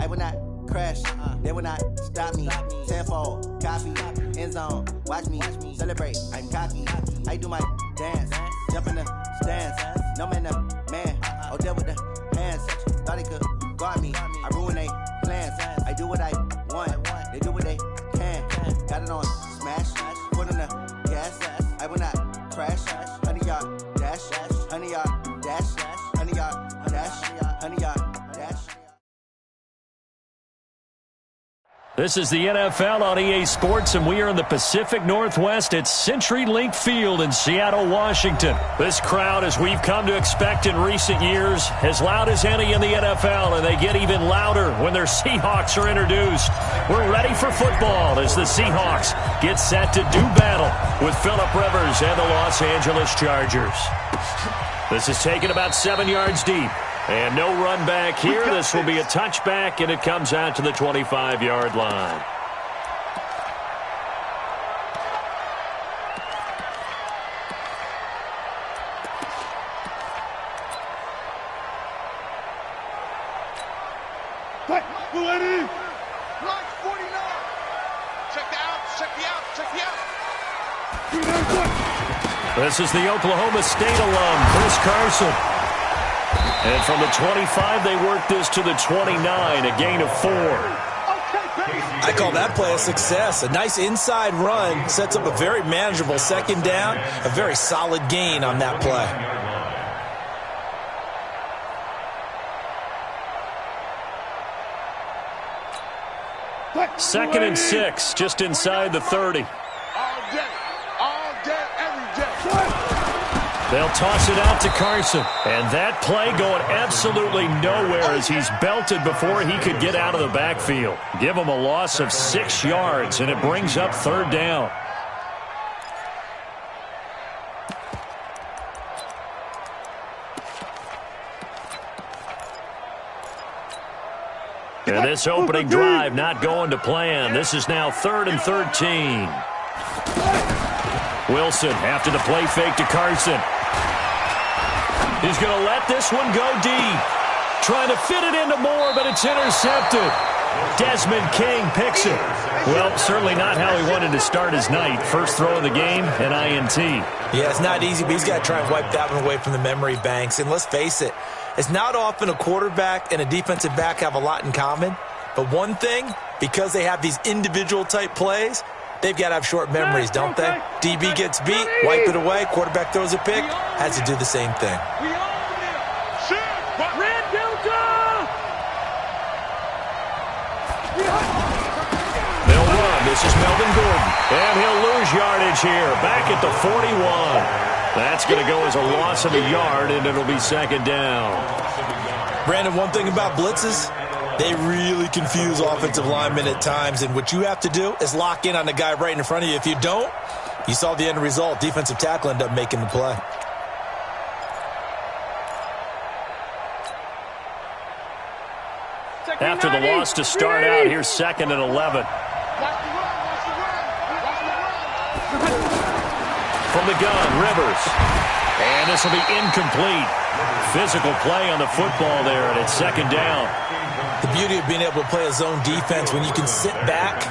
will not crash. They will not stop me. Tenfold, copy, end zone. Watch me celebrate. I'm cocky. I do my dance. Jump in the stands. No man, the man. Oh, there with the hands. Thought he could guard me. I ruin they plans. I do what I want. They do what they can. Got it on smash. Put in the gas. I will not crash. 100-yard dash. 100-yard dash. 100-yard dash. 100-yard dash. This is the NFL on EA Sports, and we are in the Pacific Northwest at CenturyLink Field in Seattle, Washington. This crowd, as we've come to expect in recent years, as loud as any in the NFL, and they get even louder when their Seahawks are introduced. We're ready for football as the Seahawks get set to do battle with Phillip Rivers and the Los Angeles Chargers. This is taken about 7 yards deep. And no run back here. This will be a touchback, and it comes out to the 25-yard line. Line 49. Check the out. This is the Oklahoma State alum, Chris Carson. And from the 25, they work this to the 29, a gain of 4. I call that play a success. A nice inside run sets up a very manageable second down, a very solid gain on that play. Second and 6, just inside the 30. All day, every day. They'll toss it out to Carson. And that play going absolutely nowhere as he's belted before he could get out of the backfield. Give him a loss of 6 yards, and it brings up third down. And this opening drive not going to plan. This is now 3rd and 13. Wilson after the play fake to Carson. He's going to let this one go deep. Trying to fit it into Moore, but it's intercepted. Desmond King picks it. Well, certainly not how he wanted to start his night. First throw of the game, an INT. Yeah, it's not easy, but he's got to try and wipe that one away from the memory banks. And let's face it, it's not often a quarterback and a defensive back have a lot in common. But one thing, because they have these individual type plays, they've got to have short memories, don't they? DB gets beat, wipe it away, quarterback throws a pick, has to do the same thing. They'll run. This is Melvin Gordon. And he'll lose yardage here. Back at the 41. That's going to go as a loss of a yard, and it'll be second down. Brandon, one thing about blitzes, they really confuse offensive linemen at times, and what you have to do is lock in on the guy right in front of you. If you don't, you saw the end result. Defensive tackle ended up making the play. After the loss to start out, here's 2nd and 11. From the gun, Rivers. And this will be incomplete. Physical play on the football there, and it's second down. The beauty of being able to play a zone defense when you can sit back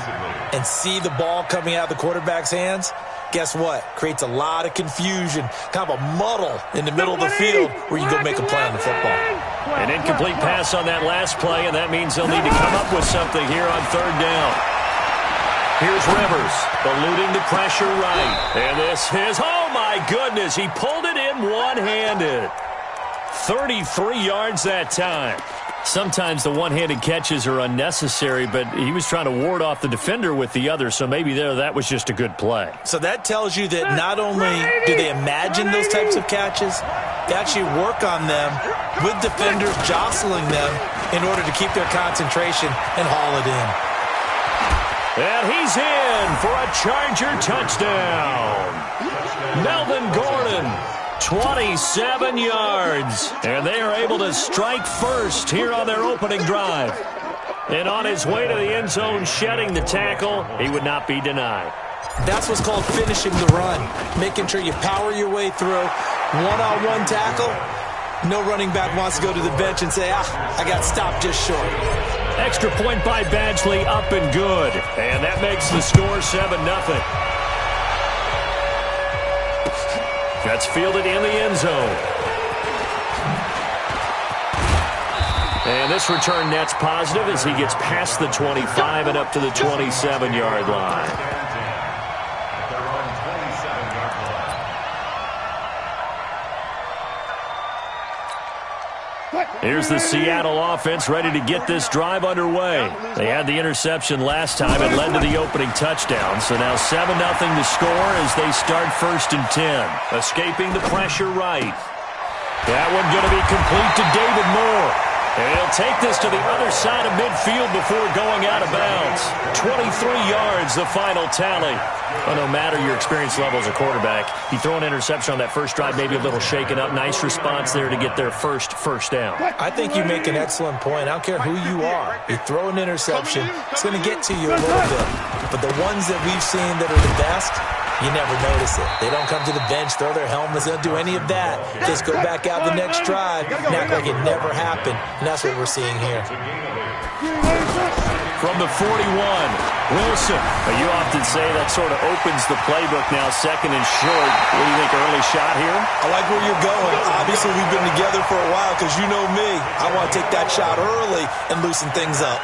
and see the ball coming out of the quarterback's hands, guess what? Creates a lot of confusion, kind of a muddle in the middle of the field where you go make a play on the football. An incomplete pass on that last play, and that means they'll need to come up with something here on third down. Here's Rivers, eluding the pressure right. And this is, oh my goodness, he pulled it in one-handed. 33 yards that time. Sometimes the one-handed catches are unnecessary, but he was trying to ward off the defender with the other, so maybe that was just a good play. So that tells you that not only do they imagine those types of catches, they actually work on them with defenders jostling them in order to keep their concentration and haul it in. And he's in for a Charger touchdown. Melvin Gordon. 27 yards, and they are able to strike first here on their opening drive. And on his way to the end zone, shedding the tackle, he would not be denied. That's what's called finishing the run, making sure you power your way through. One-on-one tackle, no running back wants to go to the bench and say, I got stopped just short. Extra point by Badgley, up and good. And that makes the score 7-0. That's fielded in the end zone. And this return net's positive as he gets past the 25 and up to the 27-yard line. Here's the Seattle offense ready to get this drive underway. They had the interception last time. It led to the opening touchdown. So now 7-0 to score as they start 1st and 10. Escaping the pressure right. That one going to be complete to David Moore. And he'll take this to the other side of midfield before going out of bounds. 23 yards, the final tally. Well, no matter your experience level as a quarterback, you throw an interception on that first drive, maybe a little shaken up. Nice response there to get their first down. I think you make an excellent point. I don't care who you are. You throw an interception, it's going to get to you a little bit. But the ones that we've seen that are the best, you never notice it. They don't come to the bench, throw their helmets. They don't do any of that. Just go back out the next drive and act like it never happened. And that's what we're seeing here. From the 41, Wilson. You often say that sort of opens the playbook now, 2nd and short. What do you think, early shot here? I like where you're going. Obviously, we've been together for a while because you know me. I want to take that shot early and loosen things up.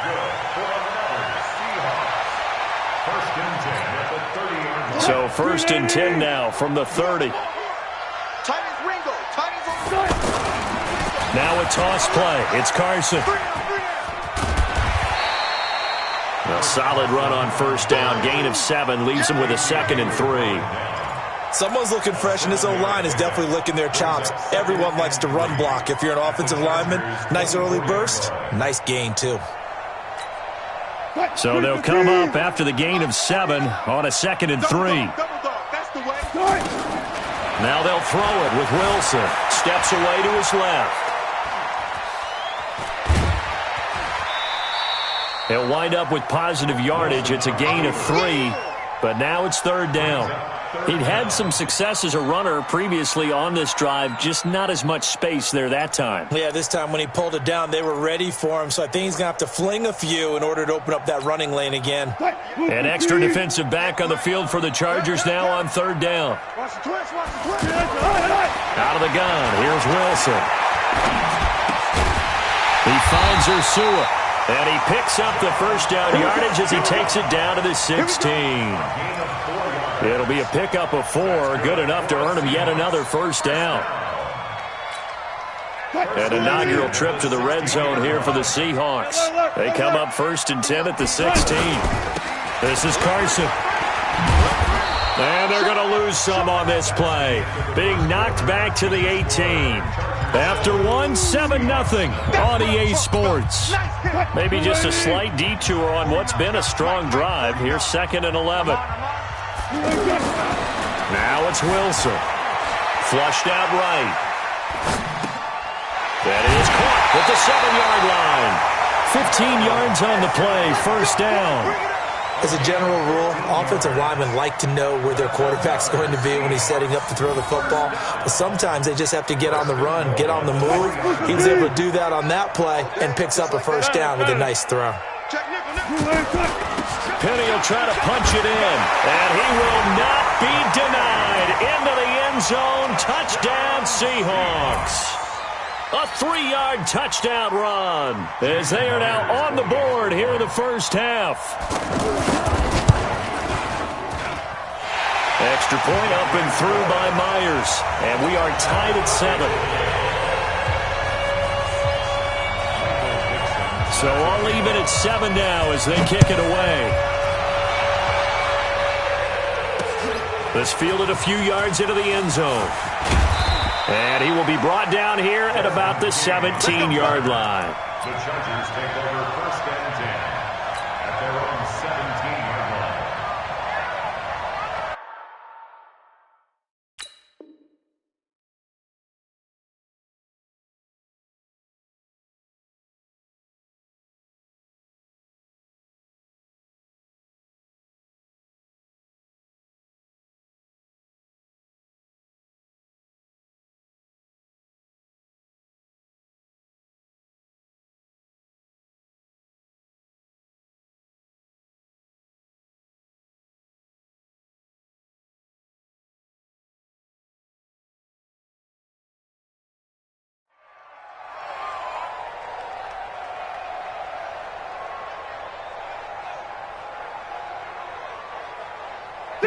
So 1st and 10 now from the 30. Now a toss play. It's Carson. A solid run on 1st down. Gain of 7 leaves him with a 2nd and 3. Someone's looking fresh, and this O-line is definitely licking their chops. Everyone likes to run block. If you're an offensive lineman, nice early burst, nice gain too. So they'll come up after the gain of 7 on a 2nd and 3. Now they'll throw it with Wilson. Steps away to his left. He'll wind up with positive yardage. It's a gain of 3, but now it's 3rd down. He'd had some success as a runner previously on this drive, just not as much space there that time. Yeah, this time when he pulled it down, they were ready for him, so I think he's going to have to fling a few in order to open up that running lane again. An extra defensive back on the field for the Chargers now on 3rd down. Out of the gun, here's Wilson. He finds Ursua, and he picks up the 1st down yardage as he takes it down to the 16. It'll be a pickup of 4, good enough to earn him yet another 1st down. An inaugural trip to the red zone here for the Seahawks. They come up 1st and 10 at the 16. This is Carson. And they're going to lose some on this play. Being knocked back to the 18. After 7-0 on EA Sports. Maybe just a slight detour on what's been a strong drive. Here's 2nd and 11. Now it's Wilson. Flushed out right. That is caught at the 7-yard line. 15 yards on the play. 1st down. As a general rule, offensive linemen like to know where their quarterback's going to be when he's setting up to throw the football. But sometimes they just have to get on the run, get on the move. He was able to do that on that play and picks up a 1st down with a nice throw. Penny will try to punch it in, and he will not be denied. Into the end zone, touchdown Seahawks. A 3-yard touchdown run as they are now on the board here in the 1st half. Extra point up and through by Myers, and we are tied at 7. So all even at 7 now as they kick it away. This fielded a few yards into the end zone. And he will be brought down here at about the 17-yard line. The Chargers take over 1st and 10 at their own 17-yard line.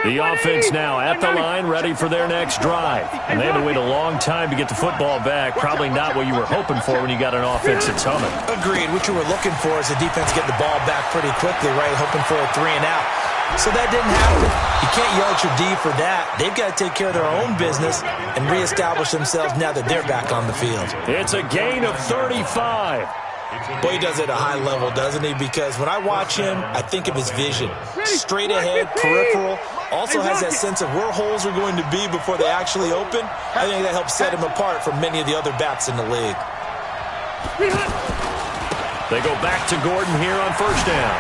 The offense now at the line, ready for their next drive. And they had to wait a long time to get the football back. Probably not what you were hoping for when you got an offense that's humming. Agreed. What you were looking for is the defense getting the ball back pretty quickly, right? Hoping for a 3 and out. So that didn't happen. You can't yell at your D for that. They've got to take care of their own business and reestablish themselves now that they're back on the field. It's a gain of 35. Boy, he does it at a high level, doesn't he? Because when I watch him, I think of his vision. Straight ahead, peripheral. Also has that sense of where holes are going to be before they actually open. I think that helps set him apart from many of the other backs in the league. They go back to Gordon here on first down.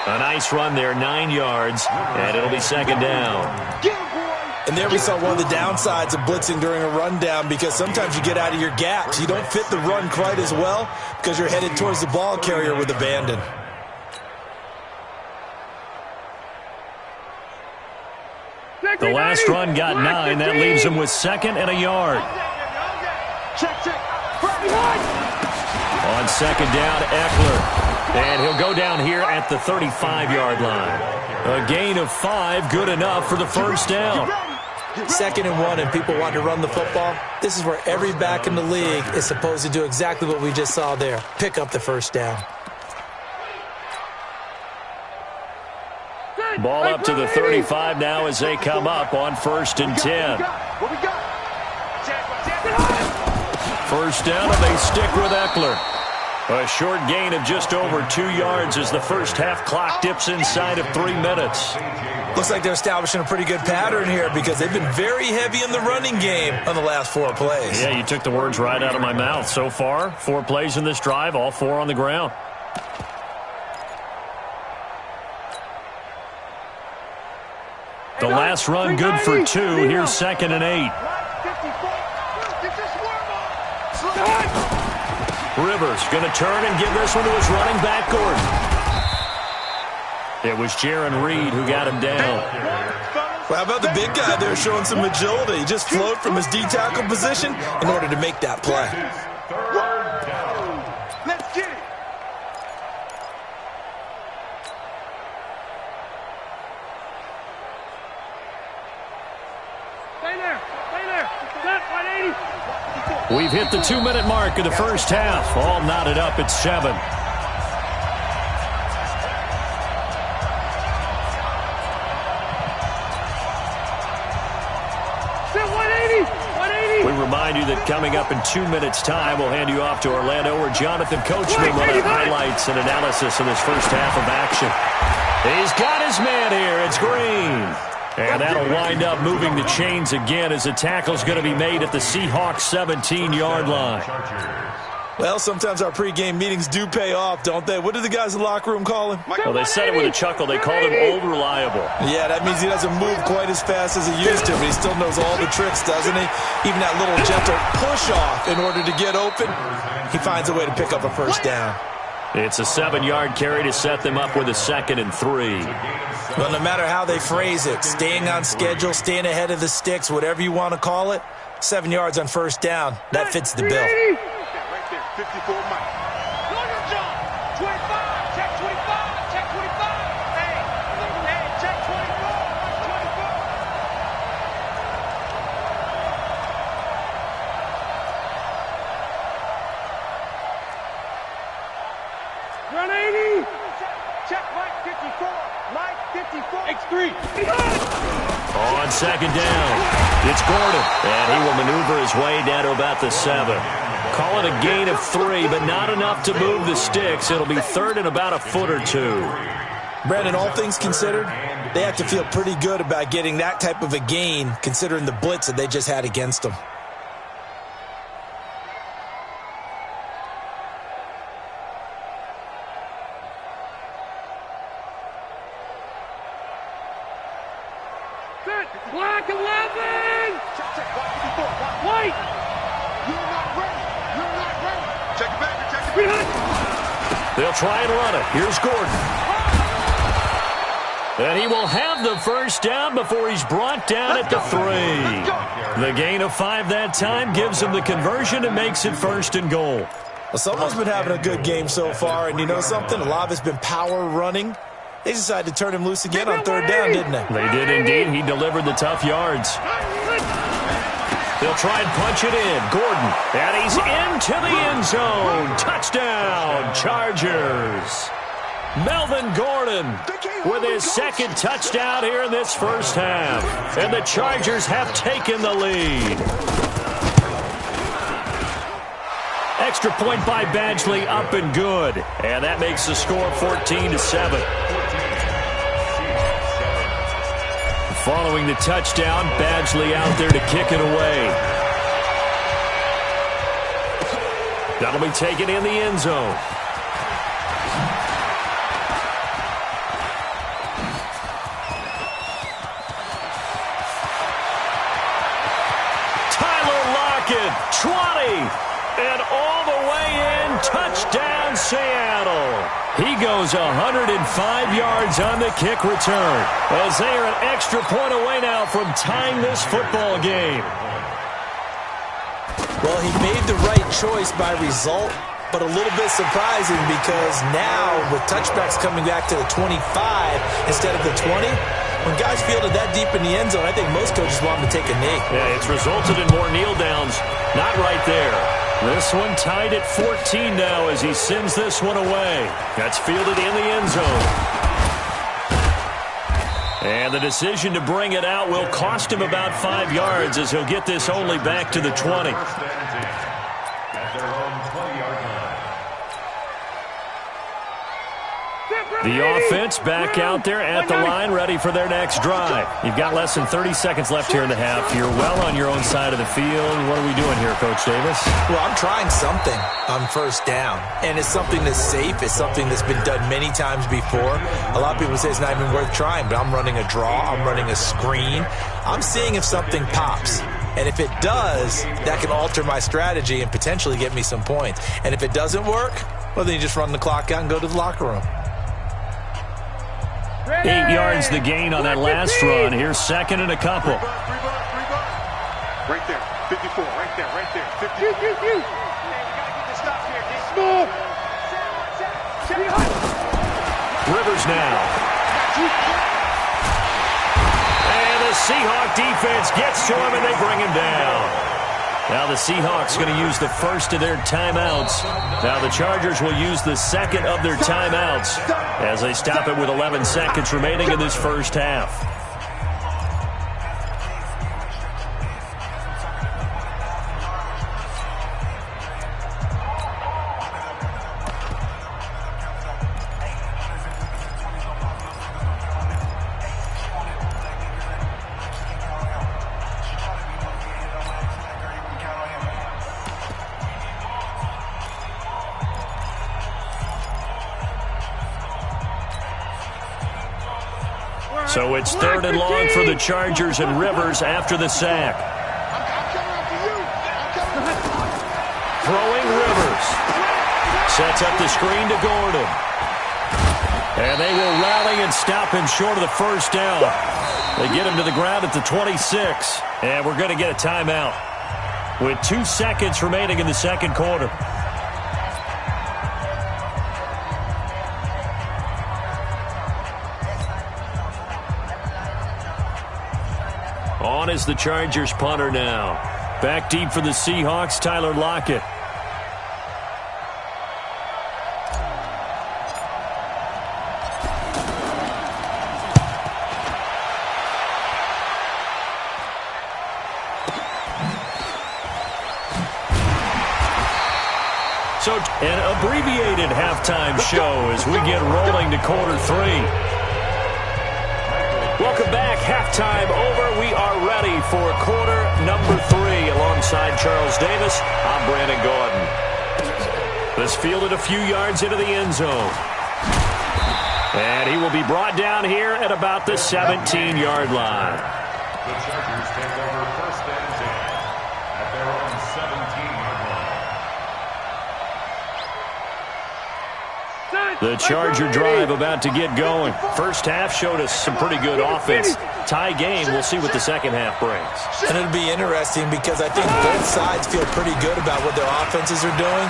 A nice run there, 9 yards, and it'll be second down. And there we saw one of the downsides of blitzing during a rundown, because sometimes you get out of your gaps. You don't fit the run quite as well because you're headed towards the ball carrier with abandon. The last run got 9. That leaves him with 2nd and a yard. On second down, Eckler. And he'll go down here at the 35-yard line. A gain of 5, good enough for the first down. 2nd and 1, and people want to run the football. This is where every back in the league is supposed to do exactly what we just saw there. Pick up the first down. Ball up to the 35 now as they come up on 1st and 10. First down, and they stick with Eckler. A short gain of just over 2 yards as the first half clock dips inside of 3 minutes. Looks like they're establishing a pretty good pattern here because they've been very heavy in the running game on the last 4 plays. Yeah, you took the words right out of my mouth. So far, 4 plays in this drive, all 4 on the ground. The last run good for 2. Here's 2nd and 8. Rivers going to turn and give this one to his running back, Gordon. It was Jaron Reed who got him down. Well, how about the big guy there showing some agility? He just flowed from his D-tackle position in order to make that play. Let's get it. Stay there. Stay there. Set 180. We've hit the 2-minute mark of the first half. All knotted up at 7. We remind you that coming up in 2 minutes' time, we'll hand you off to Orlando, where Jonathan Coachman will have highlights and analysis of this first half of action. He's got his man here. It's Green. And that'll wind up moving the chains again as the tackle's going to be made at the Seahawks 17-yard line. Well, sometimes our pregame meetings do pay off, don't they? What did the guys in the locker room call him? Well, they said it with a chuckle. They called him Old Reliable. Yeah, that means he doesn't move quite as fast as he used to, but he still knows all the tricks, doesn't he? Even that little gentle push-off in order to get open, he finds a way to pick up a first down. It's a 7-yard carry to set them up with a 2nd and 3. Well, no matter how they phrase it, staying on schedule, staying ahead of the sticks, whatever you want to call it, 7 yards on first down, that fits the bill. Right there, 54 Mike. Lawyer John, 25, check 25, check 25. Hey, check 24, 24. Run 80. Check Mike 54. Mike 54. X3. On second down, it's Gordon, and he will maneuver his way down to about the 7. Call it a gain of 3, but not enough to move the sticks. It'll be 3rd and about a foot or 2. Brandon, all things considered, they have to feel pretty good about getting that type of a gain, considering the blitz that they just had against them. Black 11! Check, White! You're not ready! You're not ready! Check it back, check it back! They'll try and run it. Here's Gordon. And he will have the first down before he's brought down at the 3. The gain of 5 that time gives him the conversion and makes it 1st and goal. Well, someone's been having a good game so far, and you know something? A lot of it's been power running. They decided to turn him loose again on third down, didn't they? They did indeed. He delivered the tough yards. They'll try and punch it in. Gordon, and he's into the end zone. Touchdown, Chargers. Melvin Gordon with his second touchdown here in this first half. And the Chargers have taken the lead. Extra point by Badgley, up and good. And that makes the score 14-7. Following the touchdown, Badgley out there to kick it away. That'll be taken in the end zone. Tyler Lockett, 20, and all the way in, touchdown Seattle. He goes 105 yards on the kick return as they are an extra point away now from tying this football game. Well, he made the right choice by result, but a little bit surprising because now with touchbacks coming back to the 25 instead of the 20, when guys fielded that deep in the end zone, I think most coaches want them to take a knee. Yeah, it's resulted in more kneel downs. Not right there. This one tied at 14 now as he sends this one away. That's fielded in the end zone. And the decision to bring it out will cost him about 5 yards as he'll get this only back to the 20. The offense back out there at the line, ready for their next drive. You've got less than 30 seconds left here in the half. You're well on your own side of the field. What are we doing here, Coach Davis? Well, I'm trying something on first down, and it's something that's safe. It's something that's been done many times before. A lot of people say it's not even worth trying, but I'm running a draw. I'm running a screen. I'm seeing if something pops. And if it does, that can alter my strategy and potentially get me some points. And if it doesn't work, well, then you just run the clock out and go to the locker room. 8 yards the gain on that last run. Here's second and a couple. Right there, 54, right there, right there. 50. You got to get the stop here. Small. Rivers now. And the Seahawk defense gets to him, and they bring him down. Now the Seahawks going to use the first of their timeouts. Now the Chargers will use the second of their timeouts as they stop it with 11 seconds remaining in this first half. So it's third and long for the Chargers and Rivers after the sack. Throwing Rivers. Sets up the screen to Gordon. And they will rally and stop him short of the first down. They get him to the ground at the 26. And we're going to get a timeout with 2 seconds remaining in the second quarter. On is the Chargers punter now. Back deep for the Seahawks, Tyler Lockett. So an abbreviated halftime show as we get rolling to quarter 3. Welcome back. Halftime over. We are ready for quarter number 3. Alongside Charles Davis, I'm Brandon Gordon. This fielded a few yards into the end zone. And he will be brought down here at about the 17-yard line. The Chargers take over first and 10 at their own 17-yard line. The Charger drive about to get going. First half showed us some pretty good offense. Tie game. We'll see what the second half brings. And it'll be interesting because I think both sides feel pretty good about what their offenses are doing.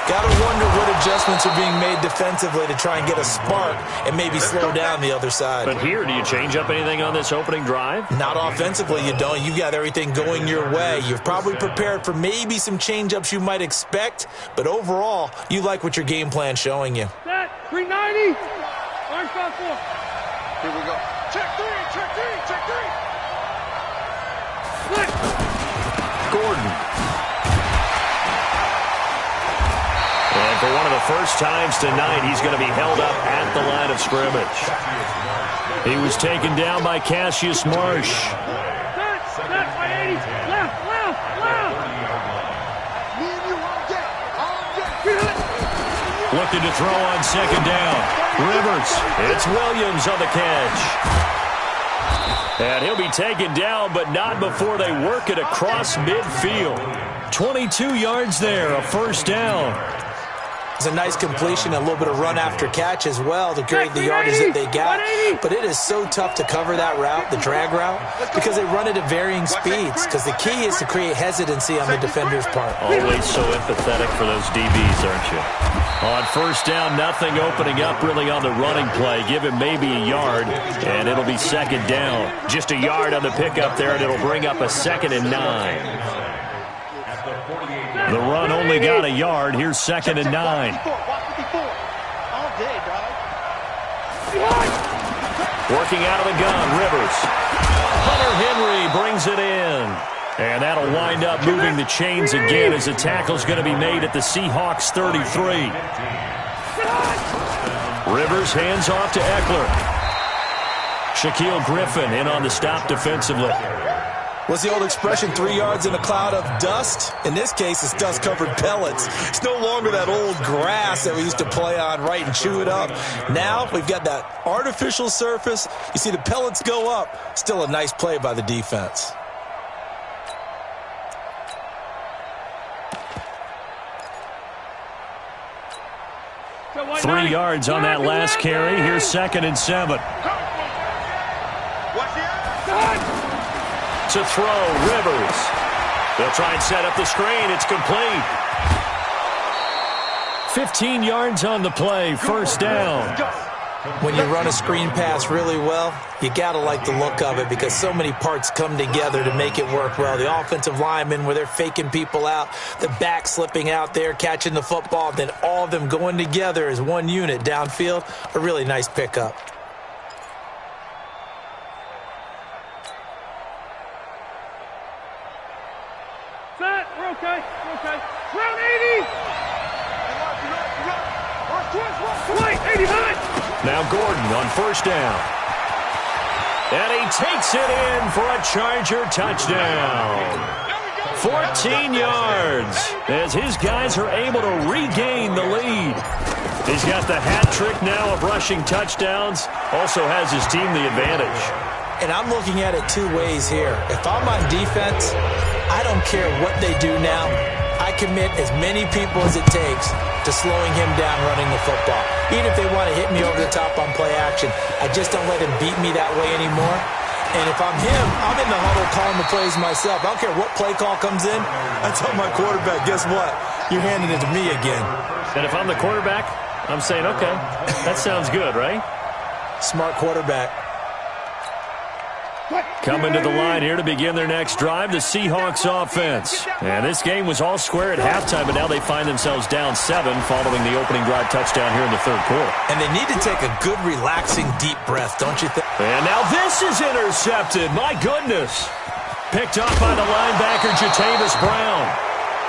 Got to wonder what adjustments are being made defensively to try and get a spark and maybe slow down the other side. But here, do you change up anything on this opening drive? Not offensively, you don't. You've got everything going your way. You've probably prepared for maybe some change-ups you might expect, but overall, you like what your game plan's showing you. Set, 390. Orange 5-4. Here we go. Check three, check three, check three. Split. Gordon. And for one of the first times tonight, he's going to be held up at the line of scrimmage. He was taken down by Cassius Marsh. Set, 180. Left, left, left. Me and you on deck, on deck. Looking to throw on second down. Rivers. It's Williams on the catch. And he'll be taken down, but not before they work it across midfield. 22 yards there, a first down. It's a nice completion, a little bit of run after catch as well to create the yardage that they got. But it is so tough to cover that route, the drag route, because they run it at varying speeds. Because the key is to create hesitancy on the defender's part. Always so empathetic for those DBs, aren't you? On first down, nothing opening up really on the running play. Give him maybe a yard, and it'll be second down. Just a yard on the pickup there, and it'll bring up a 2nd and 9. The run only got a yard. Here's 2nd and 9. Working out of the gun, Rivers. Hunter Henry brings it in. And that'll wind up moving the chains again as the tackle's going to be made at the Seahawks 33. Rivers hands off to Eckler. Shaquille Griffin in on the stop defensively. What's the old expression, 3 yards in a cloud of dust? In this case, it's dust-covered pellets. It's no longer that old grass that we used to play on, right, and chew it up. Now we've got that artificial surface. You see the pellets go up. Still a nice play by the defense. Three yards on that last carry. Here's 2nd and 7. To throw, Rivers. They'll try and set up the screen. It's complete. 15 yards on the play, first down. When you run a screen pass really well, you got to like the look of it because so many parts come together to make it work well. The offensive linemen, where they're faking people out, the back slipping out there, catching the football, then all of them going together as one unit downfield. A really nice pickup. Set, we're okay, we're okay. Round 80! Right, 89! Now Gordon on first down. And he takes it in for a Charger touchdown. 14 yards as his guys are able to regain the lead. He's got the hat trick now of rushing touchdowns. Also has his team the advantage. And I'm looking at it two ways here. If I'm on defense, I don't care what they do now. I commit as many people as it takes to slowing him down running the football. Even if they want to hit me over the top on play action, I just don't let him beat me that way anymore. And if I'm him, I'm in the huddle calling the plays myself. I don't care what play call comes in. I tell my quarterback, guess what? You're handing it to me again. And if I'm the quarterback, I'm saying, okay, that sounds good, right? Smart quarterback. Coming to the line here to begin their next drive, the Seahawks offense. And this game was all square at halftime, but now they find themselves down 7 following the opening drive touchdown here in the third quarter. And they need to take a good, relaxing, deep breath, don't you think? And now this is intercepted. My goodness. Picked off by the linebacker, Jatavis Brown.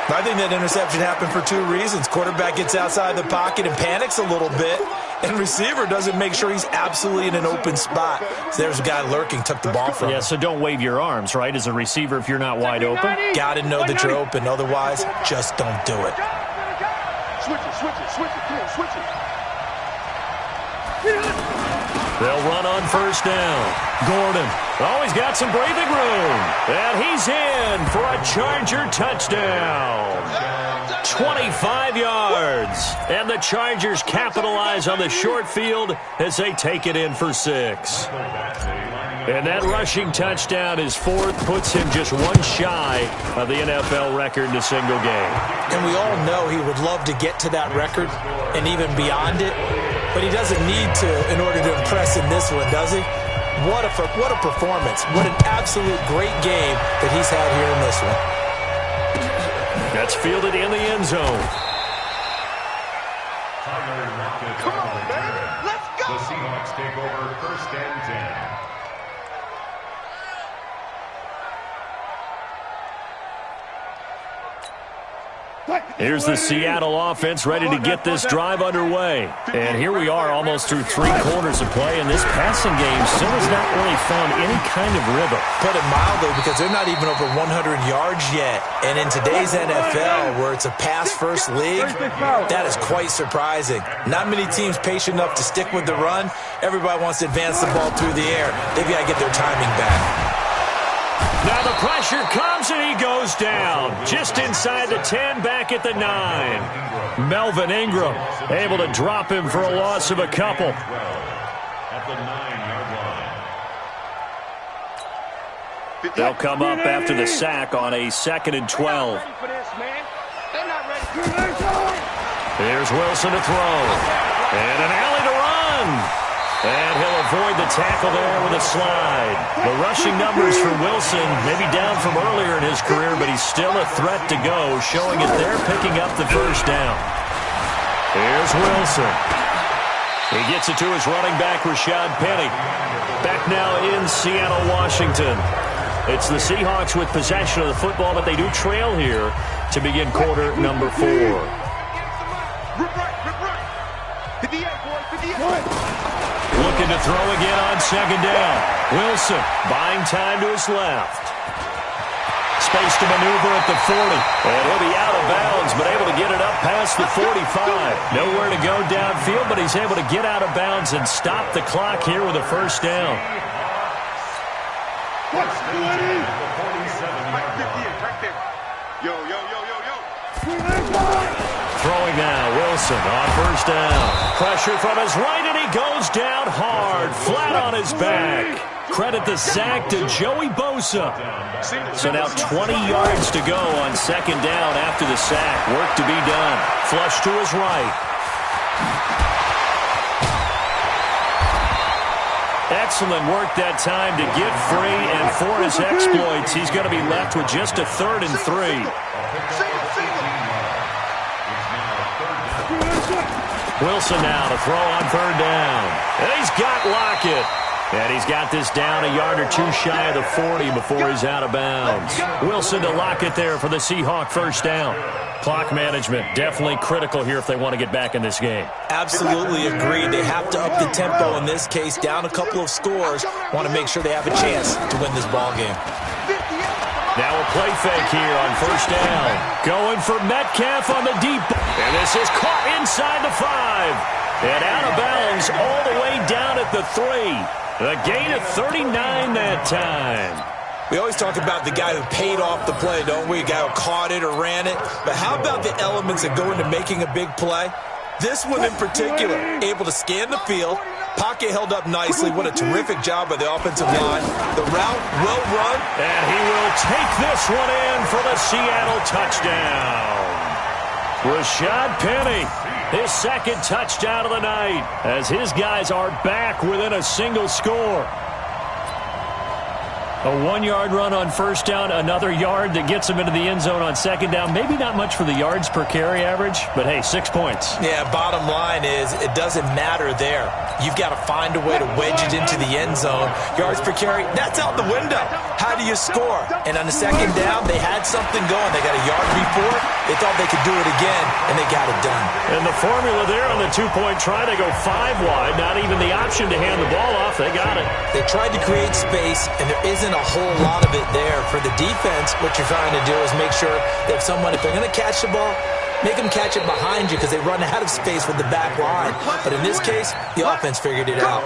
I think that interception happened for two reasons. Quarterback gets outside the pocket and panics a little bit, and receiver doesn't make sure he's absolutely in an open spot. So there's a guy lurking, took the ball from him. Yeah, so don't wave your arms, right, as a receiver if you're not wide open. Got to know that you're open. Otherwise, just don't do it. Switch it, switch it, switch it, come on, switch it. They'll run on first down. Gordon. Oh, he's got some breathing room. And he's in for a Charger touchdown. 25 yards. And the Chargers capitalize on the short field as they take it in for 6. And that rushing touchdown, his fourth, puts him just one shy of the NFL record in a single game. And we all know he would love to get to that record and even beyond it, but he doesn't need to in order to impress in this one, does he? What a performance. What an absolute great game that he's had here in this one. That's fielded in the end zone. Come on, man. Let's go. The Seahawks take over 1st and 10. Here's the Seattle offense ready to get this drive underway. And here we are almost through 3 quarters of play, and this passing game still has not really found any kind of rhythm. Put it mildly, because they're not even over 100 yards yet. And in today's NFL, where it's a pass-first league, that is quite surprising. Not many teams patient enough to stick with the run. Everybody wants to advance the ball through the air. They've got to get their timing back. Now the pressure comes, and he goes down. Just inside the 10, back at the 9. Melvin Ingram able to drop him for a loss of a couple. At the 9-yard line. They'll come up after the sack on a 2nd and 12. Here's Wilson to throw. And an alley to run. And he'll avoid the tackle there with a slide. The rushing numbers for Wilson may be down from earlier in his career, but he's still a threat to go, showing it there, picking up the first down. Here's Wilson. He gets it to his running back, Rashad Penny. Back now in Seattle, Washington. It's the Seahawks with possession of the football, but they do trail here to begin quarter number 4. Looking to throw again on 2nd down. Wilson buying time to his left. Space to maneuver at the 40. And he'll be out of bounds, but able to get it up past the 45. Nowhere to go downfield, but he's able to get out of bounds and stop the clock here with a first down. Throwing now, Wilson on first down. Pressure from his right, and he goes down hard, flat on his back. Credit the sack to Joey Bosa. So now 20 yards to go on 2nd down after the sack. Work to be done. Flush to his right. Excellent work that time to get free, and for his exploits, he's going to be left with just a 3rd and 3. Wilson now to throw on 3rd down. And he's got Lockett. And he's got this down a yard or 2 shy of the 40 before he's out of bounds. Wilson to Lockett there for the Seahawk first down. Clock management definitely critical here if they want to get back in this game. Absolutely agreed. They have to up the tempo in this case, down a couple of scores. Want to make sure they have a chance to win this ball game. Now a play fake here on first down. Going for Metcalf on the deep. And this is caught inside the 5. And out of bounds all the way down at the 3. A gain of 39 that time. We always talk about the guy who paid off the play, don't we? A guy who caught it or ran it. But how about the elements that go into making a big play? This one in particular, able to scan the field. Pocket held up nicely. What a terrific job by the offensive line. The route well run. And he will take this one in for the Seattle touchdown. Rashad Penny, his 2nd touchdown of the night, as his guys are back within a single score. A 1-yard run on first down, another yard that gets him into the end zone on 2nd down. Maybe not much for the yards per carry average, but hey, 6 points. Yeah, bottom line is it doesn't matter there. You've got to find a way to wedge it into the end zone. Yards per carry, that's out the window. How do you score? And on the 2nd down, they had something going. They got a yard before. They thought they could do it again, and they got it done. And the formula there on the 2-point try, they go 5 wide. Not even the option to hand the ball off. They got it. They tried to create space, and there isn't a whole lot of it there. For the defense, what you're trying to do is make sure that if they're going to catch the ball, make them catch it behind you because they run out of space with the back line. But in this case, the offense figured it out.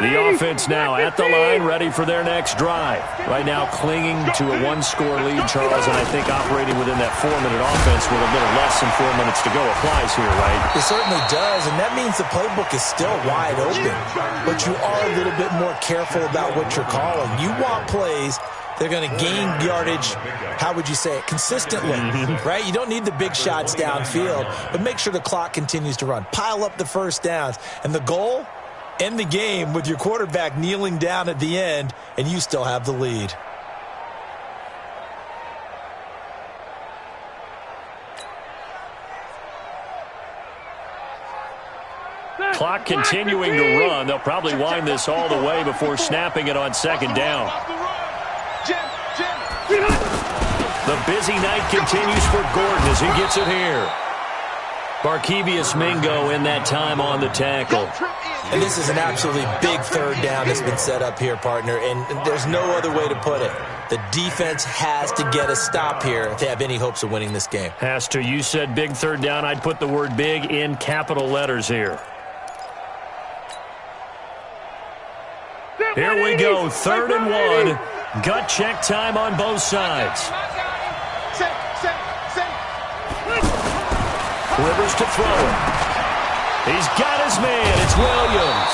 The offense now at the line, ready for their next drive. Right now clinging to a one-score lead, Charles, and I think operating within that 4-minute offense with a little less than 4 minutes to go applies here, right? It certainly does, and that means the playbook is still wide open. But you are a little bit more careful about what you're calling. You want plays they're going to gain yardage, how would you say it, consistently, right? You don't need the big shots downfield, but make sure the clock continues to run. Pile up the first downs. And the goal, end the game with your quarterback kneeling down at the end, and you still have the lead. Clock continuing to run. They'll probably wind this all the way before snapping it on second down. The busy night continues for Gordon as he gets it here. Barkevius Mingo in that time on the tackle. And this is an absolutely big third down that's been set up here, partner, and there's no other way to put it. The defense has to get a stop here if they have any hopes of winning this game. Has to. You said big third down. I'd put the word big in capital letters here. Here we go, 3rd and 1. Gut check time on both sides. Rivers to throw it. He's got his man. It's Williams.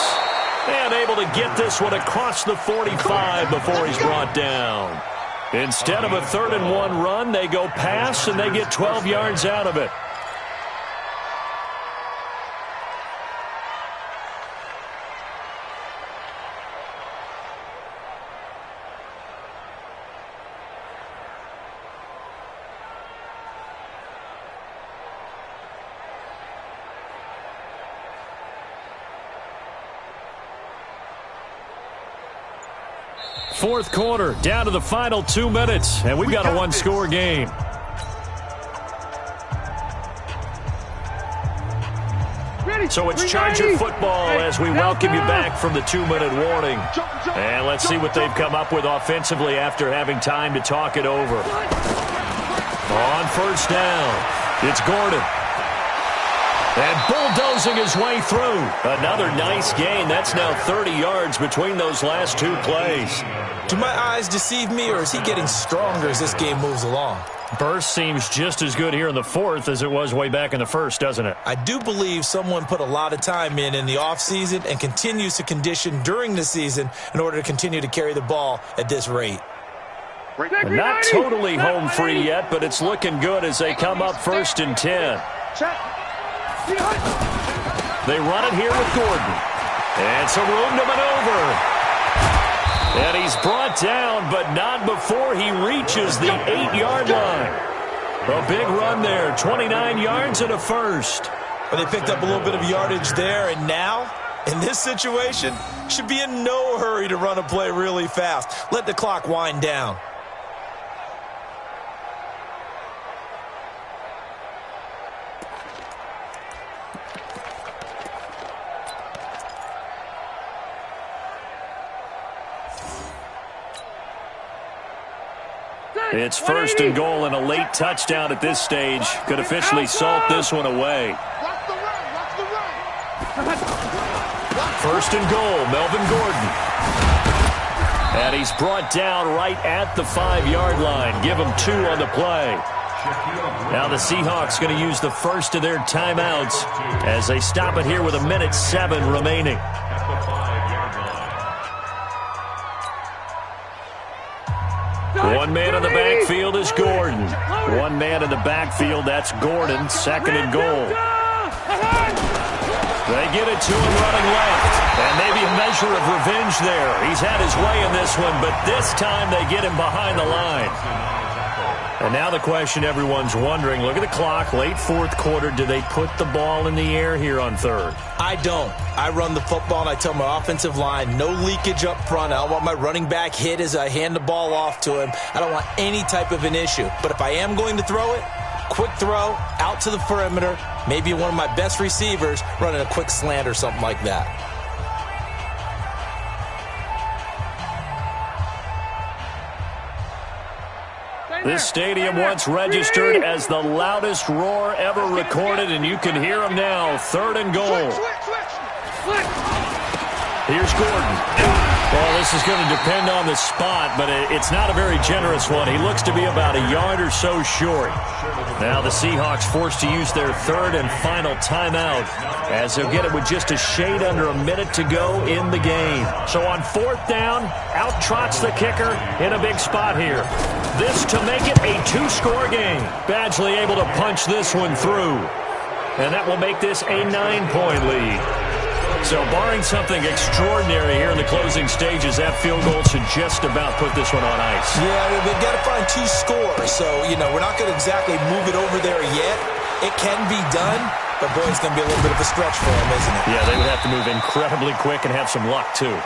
And able to get this one across the 45 before he's brought down. Instead of a 3rd and 1 run, they go pass, and they get 12 yards out of it. Fourth quarter, down to the final 2 minutes, and we've got a one-score game. So it's Charger football as we welcome you back from the 2-minute warning. And let's see what they've come up with offensively after having time to talk it over. On first down, it's Gordon. And bulldozing his way through. Another nice gain. That's now 30 yards between those last 2 plays. Do my eyes deceive me, or is he getting stronger as this game moves along? Burst seems just as good here in the 4th as it was way back in the 1st, doesn't it? I do believe someone put a lot of time in the offseason and continues to condition during the season in order to continue to carry the ball at this rate. Not totally home free yet, but it's looking good as they come up 1st and 10. They run it here with Gordon. And some room to maneuver. And he's brought down, but not before he reaches the 8-yard line. A big run there, 29 yards and a first. Well, they picked up a little bit of yardage there, and now, in this situation, should be in no hurry to run a play really fast. Let the clock wind down. It's 1st and goal, and a late touchdown at this stage could officially salt this one away. 1st and goal, Melvin Gordon. And he's brought down right at the 5-yard line. Give him 2 on the play. Now the Seahawks going to use the first of their timeouts as they stop it here with 1:07 remaining. One man in the backfield is Gordon. One man in the backfield, that's Gordon. 2nd and goal. They get it to him running left. And maybe a measure of revenge there. He's had his way in this one, but this time they get him behind the line. And now the question everyone's wondering, look at the clock, late 4th quarter, do they put the ball in the air here on 3rd? I don't. I run the football, and I tell my offensive line, no leakage up front. I don't want my running back hit as I hand the ball off to him. I don't want any type of an issue. But if I am going to throw it, quick throw, out to the perimeter, maybe one of my best receivers running a quick slant or something like that. This stadium once registered as the loudest roar ever recorded, and you can hear him now. 3rd and goal. Here's Gordon. Well, this is going to depend on the spot, but it's not a very generous one. He looks to be about a yard or so short. Now the Seahawks forced to use their third and final timeout, as they'll get it with just a shade under a minute to go in the game. So on fourth down, out trots the kicker in a big spot here. This to make it a two-score game. Badgley able to punch this one through. And that will make this a 9-point lead. So barring something extraordinary here in the closing stages, that field goal should just about put this one on ice. Yeah, they've got to find two scores. So, we're not going to exactly move it over there yet. It can be done, but boy, it's going to be a little bit of a stretch for them, isn't it? Yeah, they would have to move incredibly quick and have some luck, too. The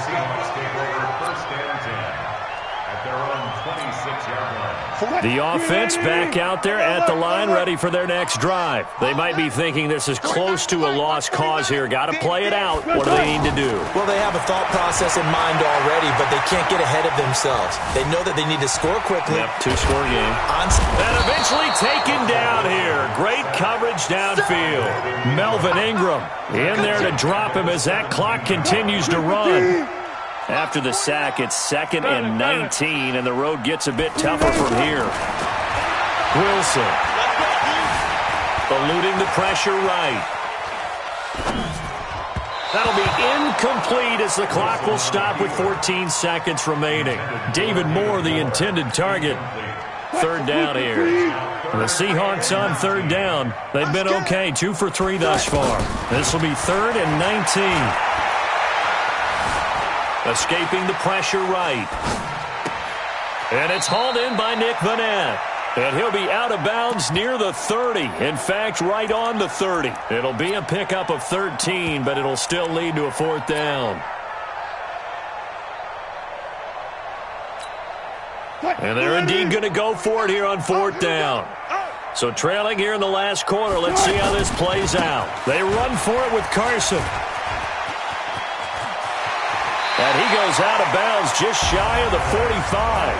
Seahawks take over first and 10 at their own 26-yard line. The offense back out there at the line, ready for their next drive. They might be thinking this is close to a lost cause here. Got to play it out. What do they need to do? Well, they have a thought process in mind already, but they can't get ahead of themselves. They know that they need to score quickly. Yep, two-score game. And eventually taken down here. Great coverage downfield. Melvin Ingram in there to drop him as that clock continues to run. After the sack, it's 2nd and 19, and the road gets a bit tougher from here. Wilson eluding the pressure right. That'll be incomplete as the clock will stop with 14 seconds remaining. David Moore, the intended target. Third down here. The Seahawks on third down. They've been okay, 2 for 3 thus far. This will be 3rd and 19. Escaping the pressure right. And it's hauled in by Nick Vanette. And he'll be out of bounds near the 30. In fact, right on the 30. It'll be a pickup of 13, but it'll still lead to a fourth down. And they're indeed going to go for it here on fourth down. So trailing here in the last quarter, let's see how this plays out. They run for it with Carson. And he goes out of bounds just shy of the 45.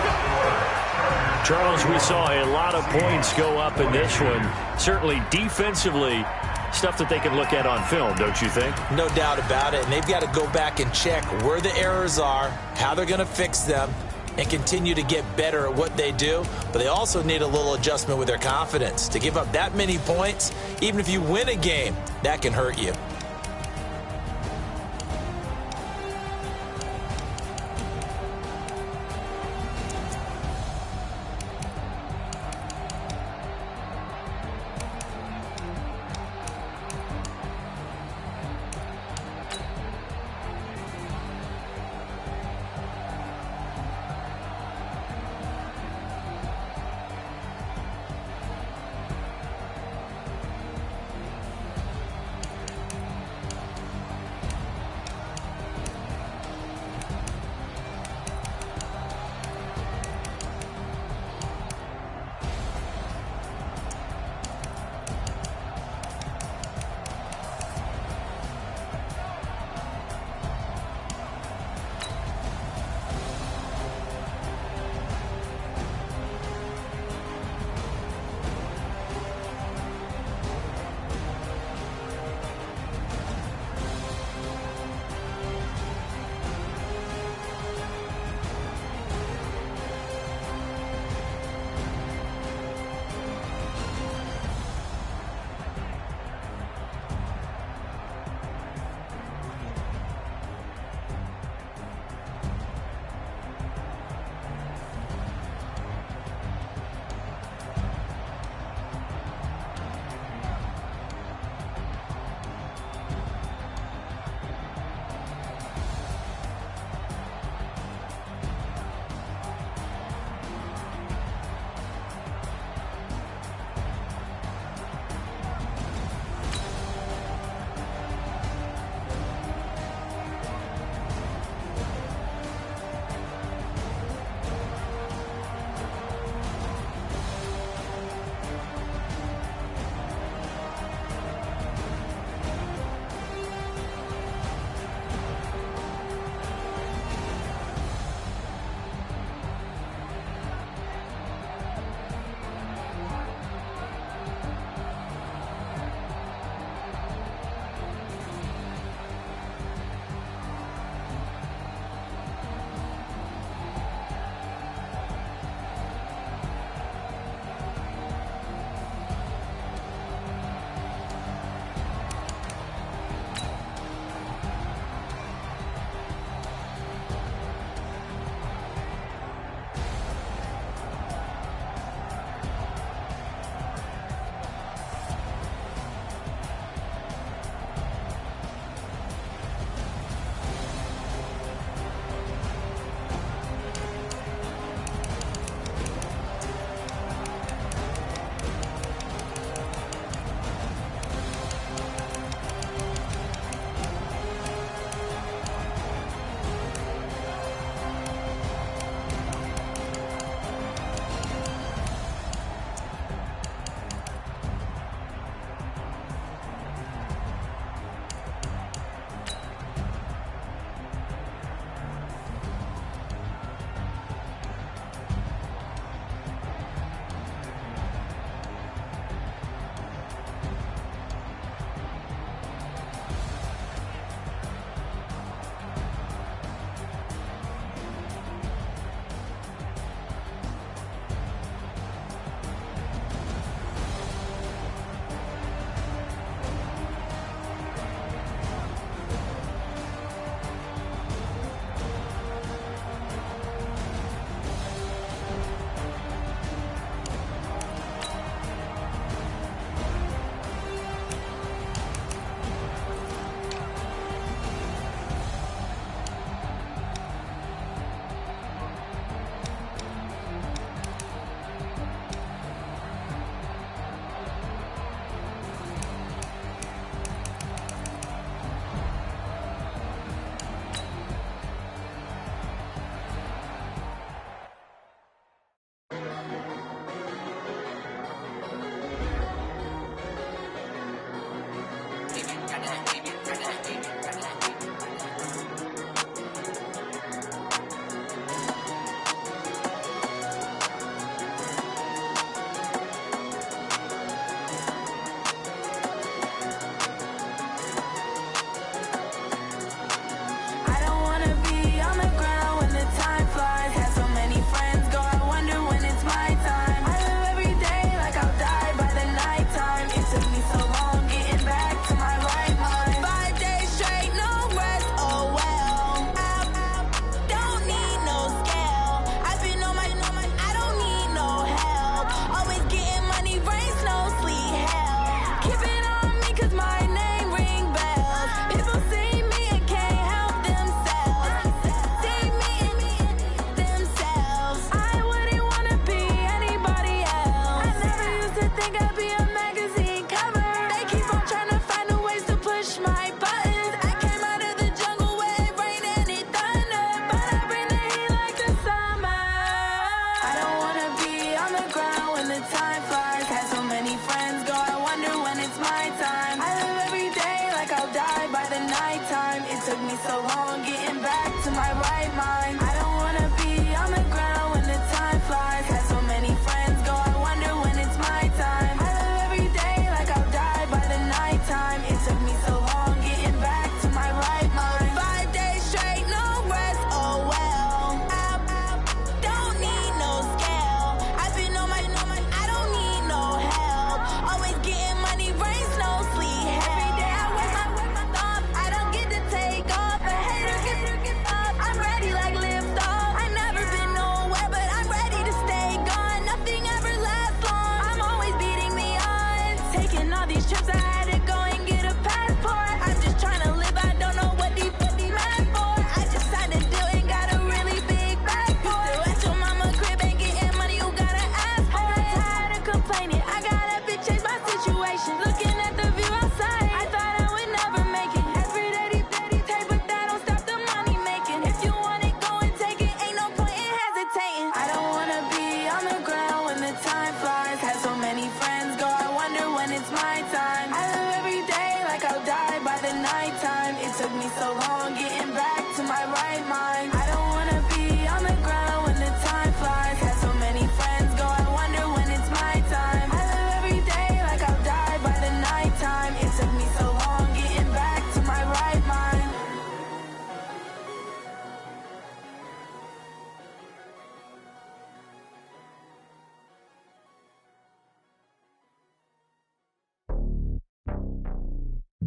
Charles, we saw a lot of points go up in this one. Certainly defensively, stuff that they can look at on film, don't you think? No doubt about it. And they've got to go back and check where the errors are, how they're going to fix them, and continue to get better at what they do. But they also need a little adjustment with their confidence. To give up that many points, even if you win a game, that can hurt you.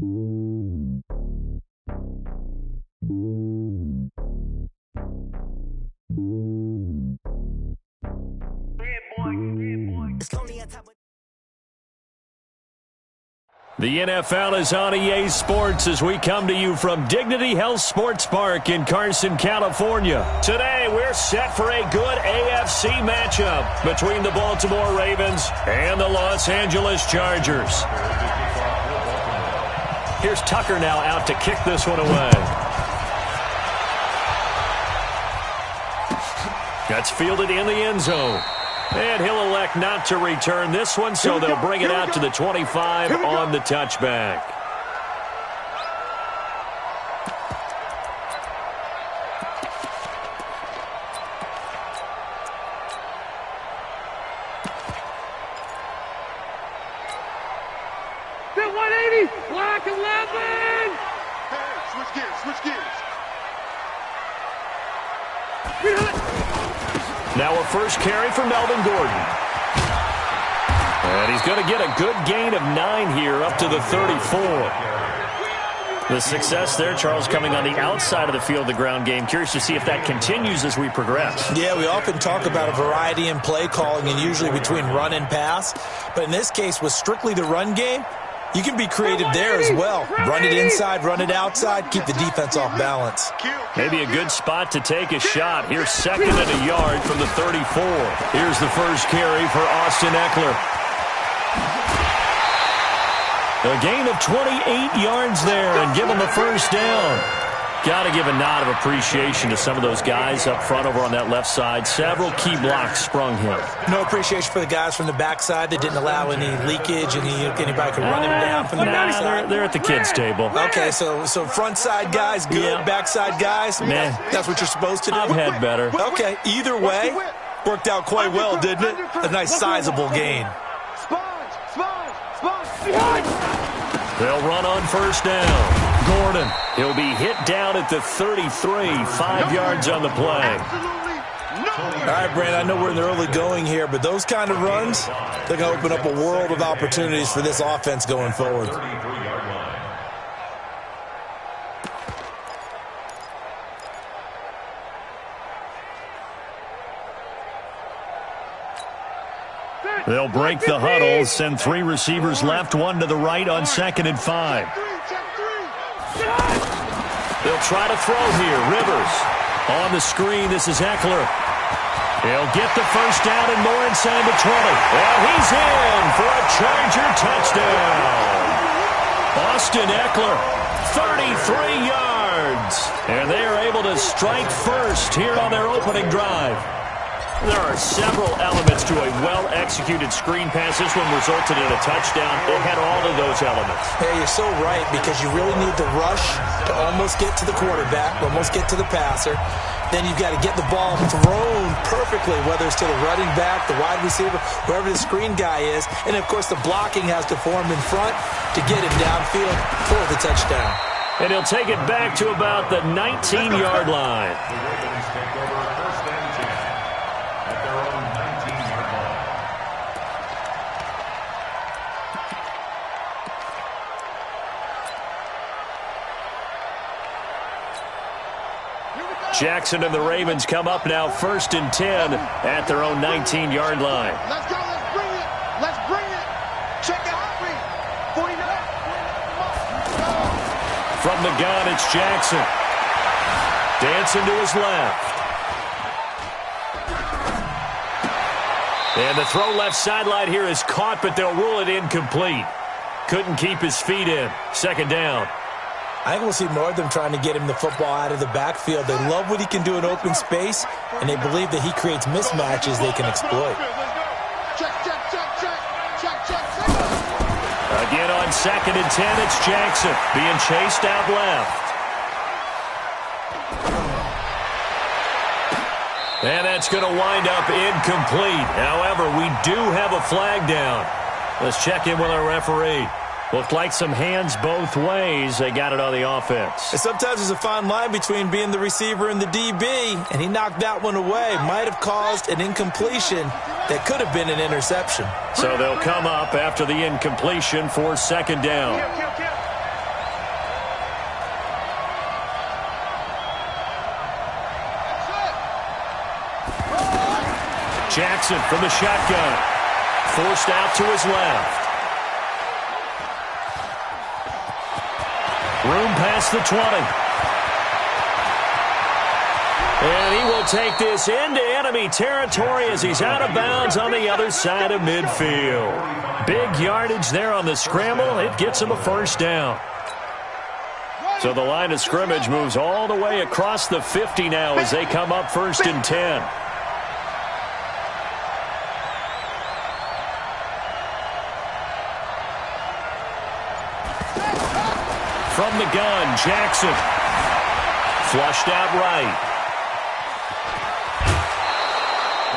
The NFL is on EA Sports as we come to you from Dignity Health Sports Park in Carson, California. Today, we're set for a good AFC matchup between the Baltimore Ravens and the Los Angeles Chargers. Here's Tucker now out to kick this one away. That's fielded in the end zone. And he'll elect not to return this one, so they'll bring it out to the 25 on the touchback. Get 180, black 11. Hey, switch gears. Now a first carry for Melvin Gordon. And he's going to get a good gain of 9 here up to the 34. The success there, Charles, coming on the outside of the field, the ground game. Curious to see if that continues as we progress. Yeah, we often talk about a variety in play calling and usually between run and pass. But in this case, with strictly the run game, you can be creative there as well. Run it inside, run it outside, keep the defense off balance. Maybe a good spot to take a shot. Here's second and a yard from the 34. Here's the first carry for Austin Eckler. A gain of 28 yards there and give him a first down. Got to give a nod of appreciation to some of those guys up front over on that left side. Several key blocks sprung him. No appreciation for the guys from the backside that didn't allow any leakage, anybody could run him down from the backside. They're at the kids' table. Okay, so front side guys good, yeah. Backside guys, nah. That's what you're supposed to do? I've had better. Okay, either way, worked out quite well, didn't it? A nice sizable gain. They'll run on first down. Gordon, he'll be hit down at the 33, 5 yards on the play. All right, Brand, I know we're in the early going here, but those kind of runs, they're going to open up a world of opportunities for this offense going forward. They'll break the huddle, send 3 receivers left, 1 to the right on 2nd and 5. They'll try to throw here. Rivers on the screen. This is Eckler. He'll get the first down and more inside the 20. And he's in for a Charger touchdown. Austin Eckler, 33 yards. And they are able to strike first here on their opening drive. There are several elements to a well-executed screen pass. This one resulted in a touchdown. It had all of those elements. Hey, you're so right, because you really need to rush to almost get to the quarterback, almost get to the passer. Then you've got to get the ball thrown perfectly, whether it's to the running back, the wide receiver, wherever the screen guy is. And, of course, the blocking has to form in front to get him downfield for the touchdown. And he'll take it back to about the 19-yard line. Jackson and the Ravens come up now 1st and 10 at their own 19-yard line. Let's go. Let's bring it. Let's bring it. Check it out. 49. From the gun, it's Jackson. Dancing to his left. And the throw left sideline here is caught, but they'll rule it incomplete. Couldn't keep his feet in. 2nd down. I think we'll see more of them trying to get him the football out of the backfield. They love what he can do in open space, and they believe that he creates mismatches they can exploit. Again on 2nd and 10, it's Jackson being chased out left. And that's going to wind up incomplete. However, we do have a flag down. Let's check in with our referee. Looked like some hands both ways. They got it on the offense. And sometimes there's a fine line between being the receiver and the DB, and he knocked that one away. Might have caused an incompletion that could have been an interception. So they'll come up after the incompletion for 2nd down. Jackson from the shotgun. Forced out to his left. Room past the 20. And he will take this into enemy territory as he's out of bounds on the other side of midfield. Big yardage there on the scramble. It gets him a first down. So the line of scrimmage moves all the way across the 50 now as they come up 1st and 10. From the gun, Jackson. Flushed out right.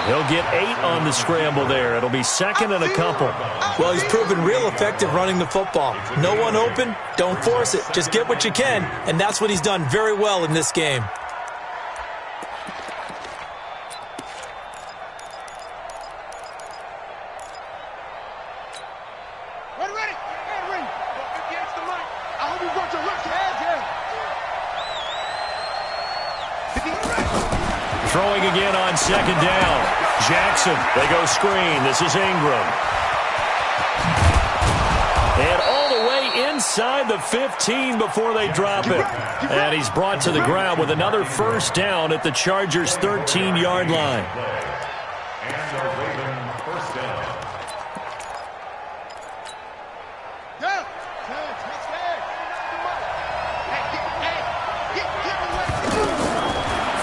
He'll get 8 on the scramble there. It'll be 2nd and a couple. Well, he's proven real effective running the football. No one open, don't force it. Just get what you can, and that's what he's done very well in this game. Ready. Hand ring. Against the mic. I hope you got your left hand here. Throwing again on 2nd down. Jackson, they go screen. This is Ingram. And all the way inside the 15 before they drop it. And he's brought to the ground with another first down at the Chargers' 13-yard line.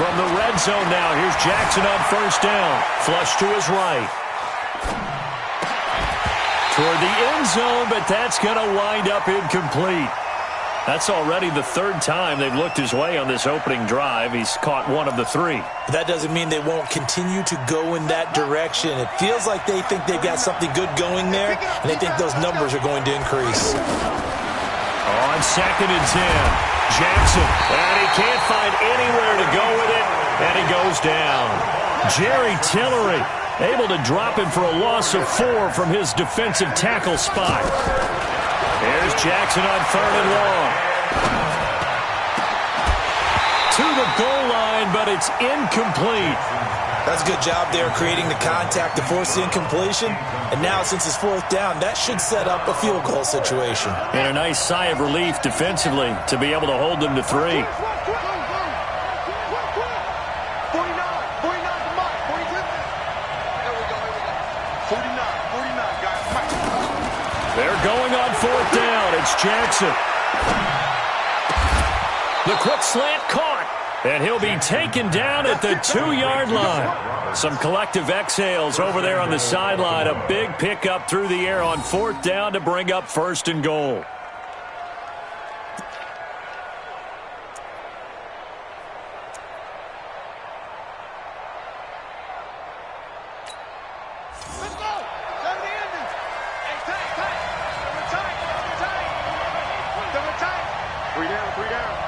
From the red zone now, here's Jackson on first down. Flush to his right. Toward the end zone, but that's going to wind up incomplete. That's already the 3rd time they've looked his way on this opening drive. He's caught 1 of the 3. That doesn't mean they won't continue to go in that direction. It feels like they think they've got something good going there, and they think those numbers are going to increase. On 2nd and 10. Jackson, and he can't find anywhere to go with it, and he goes down. Jerry Tillery able to drop him for a loss of 4 from his defensive tackle spot. Here's Jackson on 3rd and long. To the goal line, but it's incomplete. That's a good job there creating the contact to force the incompletion. And now, since it's 4th down, that should set up a field goal situation. And a nice sigh of relief defensively to be able to hold them to 3. 49 to Mike. 42. There we go. 49, guys. Mike. They're going on 4th down. It's Jackson. The quick slant caught. And he'll be taken down at the 2-yard line. Some collective exhales over there on the sideline. A big pickup through the air on 4th down to bring up 1st and goal. Let's go. 70 endings. Hey, tight. They're tight. 3 down.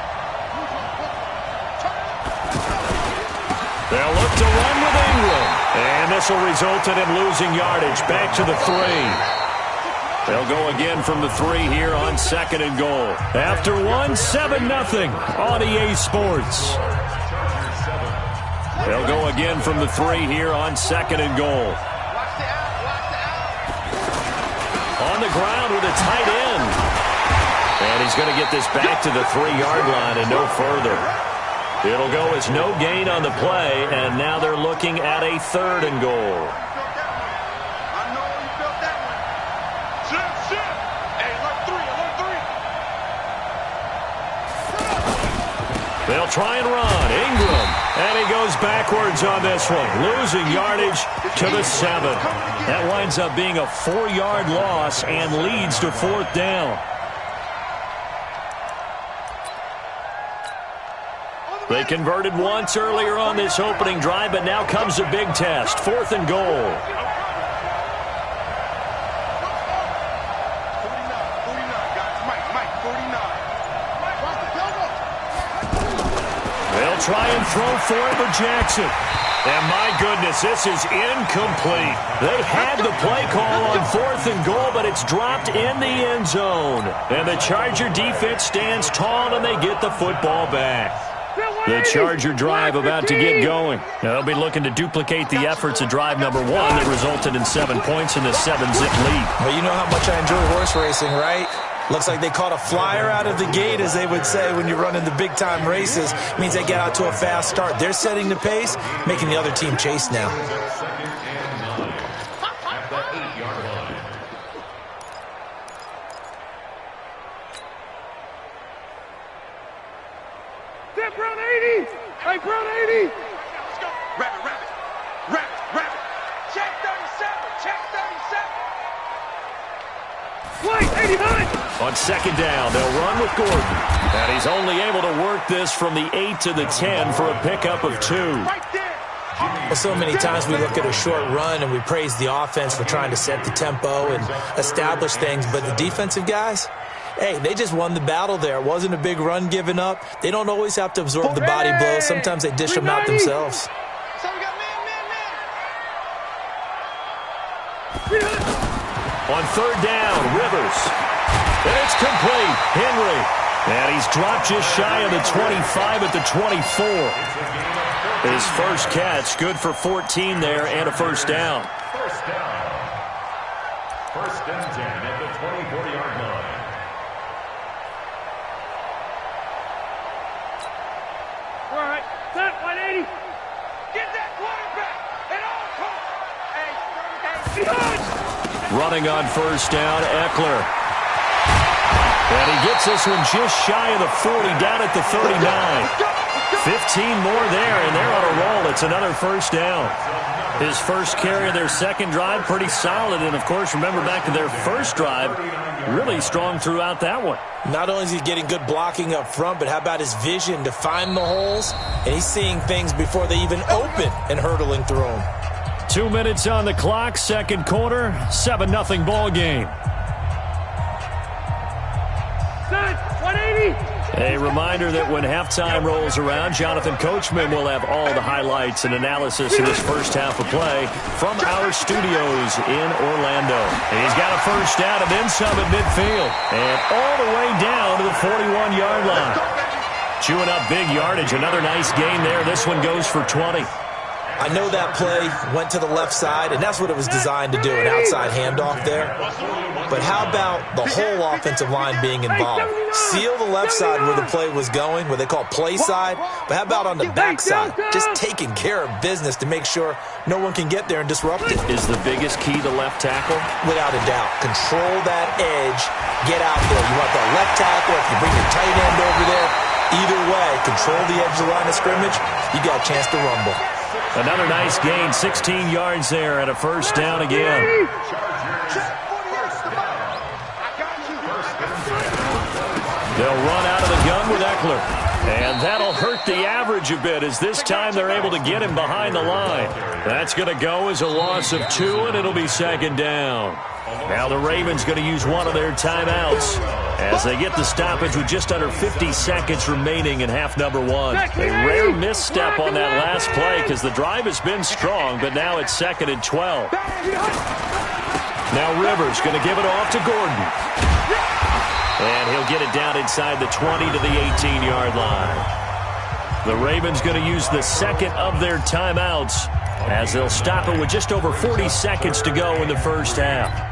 They'll look to run with Ingram. And this will result in him losing yardage back to the 3. They'll go again from the 3 here on 2nd and goal. After 1, 7-0 on EA Sports. They'll go again from the 3 here on 2nd and goal. On the ground with a tight end. And he's going to get this back to the 3-yard line and no further. It'll go as no gain on the play, and now they're looking at a 3rd and goal. I know you felt that one. Shit. Hey, alert 3. They'll try and run. Ingram, and he goes backwards on this one, losing yardage to the 7. That winds up being a 4-yard loss and leads to 4th down. They converted once earlier on this opening drive, but now comes a big test. 4th and goal. 49, guys. Mike, 49. They'll try and throw for it with Jackson. And my goodness, this is incomplete. They had the play call on 4th and goal, but it's dropped in the end zone. And the Charger defense stands tall, and they get the football back. The Charger drive about to get going. Now, they'll be looking to duplicate the efforts of drive number 1 that resulted in 7 points in the 7-zip lead. Well, you know how much I enjoy horse racing, right? Looks like they caught a flyer out of the gate, as they would say when you're running the big-time races. It means they get out to a fast start. They're setting the pace, making the other team chase now. Brown 80! Hey, Brown 80! Let's go. Rabbit. Check 37. White, 89! On second down, they'll run with Gordon. And he's only able to work this from the 8 to the 10 for a pickup of 2. Right there! Well, so many times we look at a short run and we praise the offense for trying to set the tempo and establish things, but the defensive guys, hey, they just won the battle there. It wasn't a big run given up. They don't always have to absorb the body blows. Sometimes they dish them out themselves. So we got man. On third down, Rivers. And it's complete. Henry. And he's dropped just shy of the 25 at the 24. His first catch, good for 14 there and a first down. First down. First and 10 at the 24-yard line. All right, set 180. Get that quarterback at all costs. Running on first down, Eckler. And he gets this one just shy of the 40, down at the 39. 15 more there, and they're on a roll. It's another first down. His first carry of their second drive, pretty solid. And, of course, remember back to their first drive, really strong throughout that one. Not only is he getting good blocking up front, but how about his vision to find the holes? And he's seeing things before they even open and hurtling through them. 2 minutes on the clock, second quarter, 7-0 ball game. Set 180. A reminder that when halftime rolls around, Jonathan Coachman will have all the highlights and analysis of this first half of play from our studios in Orlando. He's got a first down and then some at midfield. And all the way down to the 41-yard line. Chewing up big yardage. Another nice gain there. This one goes for 20. I know that play went to the left side, and that's what it was designed to do, an outside handoff there. But how about the whole offensive line being involved? Seal the left side where the play was going, what they call play side, but how about on the back side? Just taking care of business to make sure no one can get there and disrupt it. Is the biggest key to left tackle? Without a doubt. Control that edge, get out there. You want that left tackle, if you bring your tight end over there, either way, control the edge of the line of scrimmage, you got a chance to rumble. Another nice gain, 16 yards there and a first down again. They'll run out of the gun with Eckler. And that'll hurt the average a bit as this time they're able to get him behind the line. That's going to go as a loss of 2, and it'll be second down. Now the Ravens going to use one of their timeouts as they get the stoppage with just under 50 seconds remaining in half number 1. A rare misstep on that last play because the drive has been strong, but now it's second and 12. Now Rivers going to give it off to Gordon. And he'll get it down inside the 20 to the 18-yard line. The Ravens going to use the second of their timeouts as they'll stop it with just over 40 seconds to go in the first half.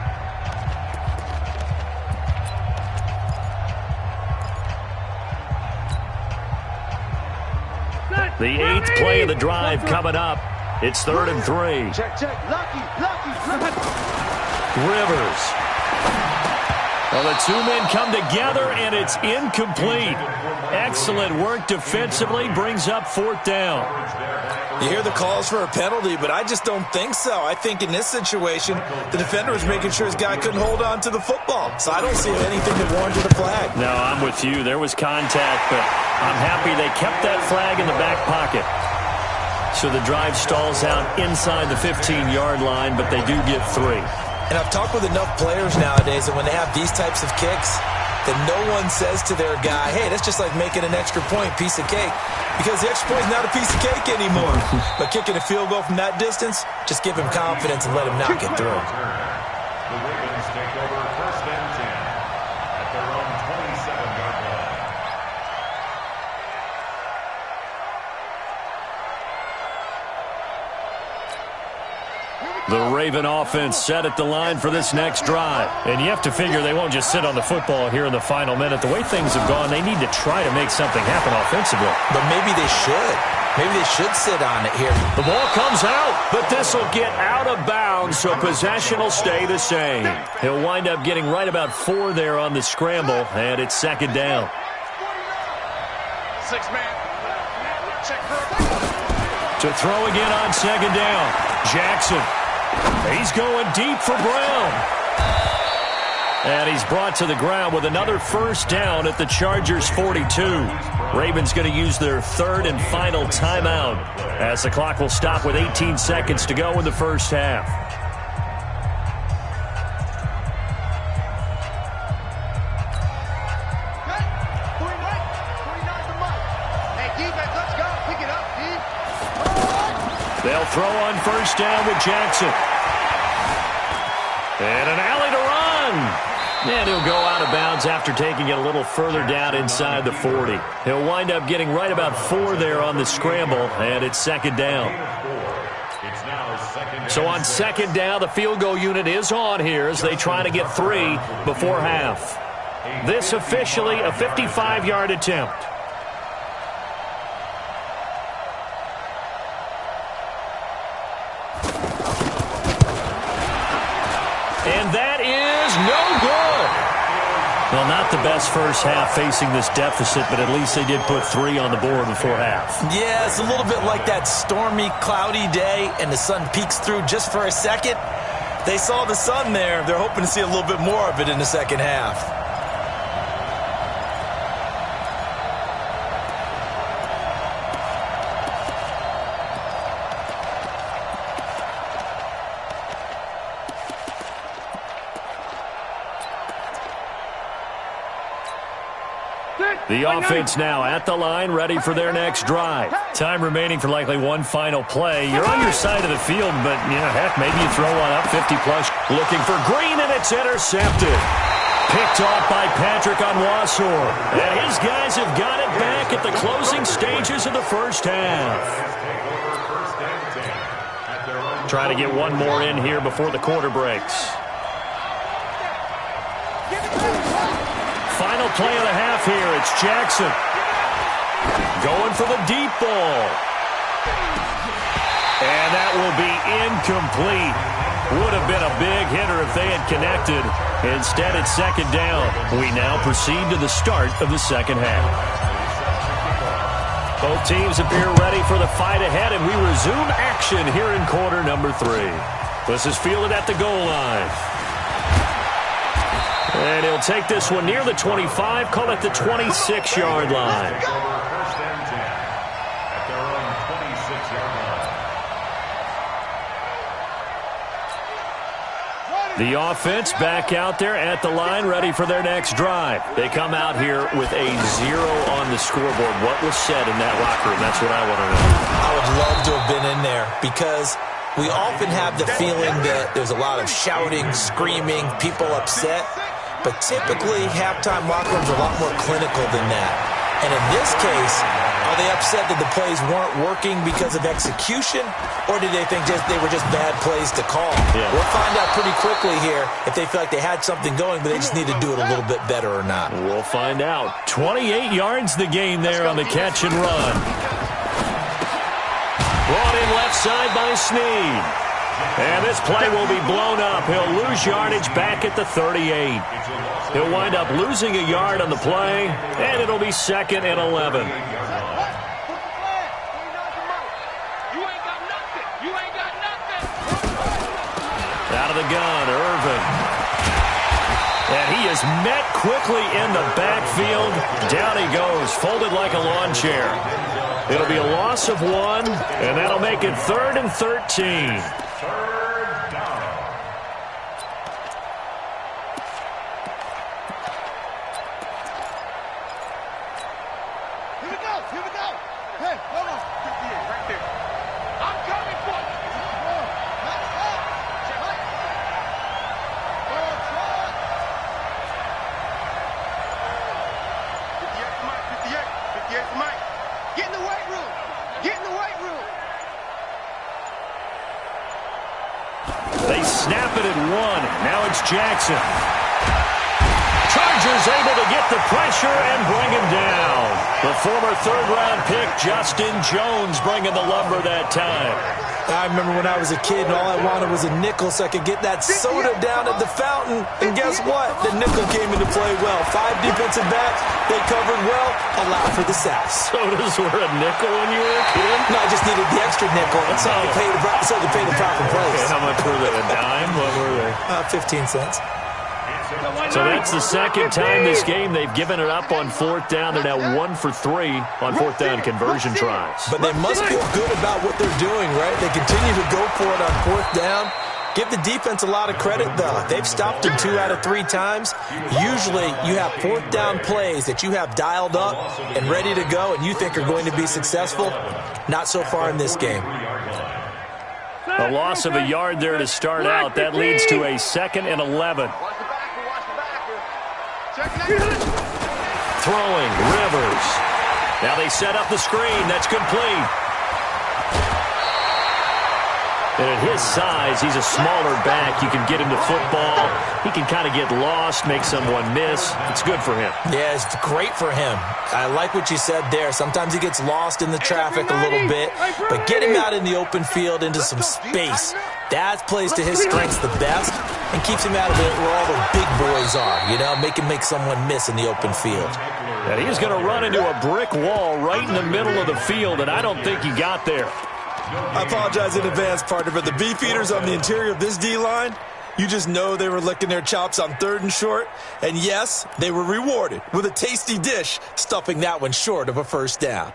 The 8th play of the drive coming up. It's 3rd and 3. Check. Lucky. Rivers. Well, the two men come together, and it's incomplete. Excellent work defensively, brings up 4th down. You hear the calls for a penalty, but I just don't think so. I think in this situation, the defender was making sure his guy couldn't hold on to the football. So I don't see anything that warranted a flag. No, I'm with you. There was contact, but I'm happy they kept that flag in the back pocket. So the drive stalls out inside the 15-yard line, but they do get 3. And I've talked with enough players nowadays that when they have these types of kicks, that no one says to their guy, hey, that's just like making an extra point, piece of cake. Because the extra point is not a piece of cake anymore. But kicking a field goal from that distance, just give him confidence and let him knock it through. The Ravens take over 1st and 10 at their own 27-yard line. The Raven offense set at the line for this next drive. And you have to figure they won't just sit on the football here in the final minute. The way things have gone, they need to try to make something happen offensively. But maybe they should. Maybe they should sit on it here. The ball comes out, but this will get out of bounds, so possession will stay the same. He'll wind up getting right about 4 there on the scramble, and it's second down. 6-man. Check for To throw again on second down. Jackson. He's going deep for Brown. And he's brought to the ground with another first down at the Chargers' 42. Ravens going to use their third and final timeout as the clock will stop with 18 seconds to go in the first half. They'll throw on first down with Jackson. And an alley to run. And he'll go out of bounds after taking it a little further down inside the 40. He'll wind up getting right about 4 there on the scramble, and it's second down. So on second down, the field goal unit is on here as they try to get 3 before half. This officially a 55-yard attempt. And that is no good. Well, not the best first half facing this deficit, but at least they did put 3 on the board before half. Yeah, it's a little bit like that stormy, cloudy day, and the sun peeks through just for a second. They saw the sun there. They're hoping to see a little bit more of it in the second half. The offense now at the line, ready for their next drive. Time remaining for likely one final play. You're on your side of the field, but, heck, maybe you throw one up 50-plus. Looking for Green, and it's intercepted. Picked off by Patrick Onwuasor. And his guys have got it back at the closing stages of the first half. Try to get one more in here before the quarter breaks. Final play of the half here. It's Jackson. Going for the deep ball. And that will be incomplete. Would have been a big hitter if they had connected. Instead, it's second down. We now proceed to the start of the second half. Both teams appear ready for the fight ahead, and we resume action here in quarter number 3. This is fielded at the goal line. And he'll take this one near the 25, call it the 26-yard line. The offense back out there at the line, ready for their next drive. They come out here with a 0 on the scoreboard. What was said in that locker room? That's what I want to know. I would love to have been in there because we often have the feeling that there's a lot of shouting, screaming, people upset. But typically, halftime locker rooms are a lot more clinical than that. And in this case, are they upset that the plays weren't working because of execution? Or did they think they were just bad plays to call? Yeah. We'll find out pretty quickly here if they feel like they had something going, but they just need to do it a little bit better or not. We'll find out. 28 yards the gain there on the catch and run. Brought in left side by Snead. And this play will be blown up. He'll lose yardage back at the 38. He'll wind up losing a yard on the play, and it'll be second and 11. Out of the gun, Irvin. And he is met quickly in the backfield. Down he goes, folded like a lawn chair. It'll be a loss of 1, and that'll make it 3rd and 13. limited one. Now it's Jackson. Chargers able to get the pressure and bring him down. The former third-round pick, Justin Jones, bringing the lumber that time. I remember when I was a kid and all I wanted was a nickel so I could get that soda down at the fountain. And guess what? The nickel came into play well. 5 defensive backs, they covered well, allowed for the sacks. Sodas were a nickel when you were a kid? No, I just needed the extra nickel so I could pay the proper price. Okay, how much were they? A dime? What were they? 15 cents. So that's the second time this game they've given it up on fourth down. They're now 1 for 3 on fourth down conversion tries. But they must feel good about what they're doing, right? They continue to go for it on fourth down. Give the defense a lot of credit, though. They've stopped them 2 out of 3 times. Usually you have fourth down plays that you have dialed up and ready to go and you think are going to be successful. Not so far in this game. A loss of a yard there to start out. That leads to a 2nd and 11. Throwing, Rivers. Now they set up the screen. That's complete. And at his size, he's a smaller back. You can get him to football. He can kind of get lost, make someone miss. It's good for him. Yeah, it's great for him. I like what you said there. Sometimes he gets lost in the traffic a little bit. But get him out in the open field into some space. That plays to his strengths the best and keeps him out of it where all the big boys are, you know, make someone miss in the open field. And he's going to run into a brick wall right in the middle of the field, and I don't think he got there. I apologize in advance, partner, but the beefeaters on the interior of this D-line, you just know they were licking their chops on 3rd and short. And yes, they were rewarded with a tasty dish, stuffing that one short of a first down.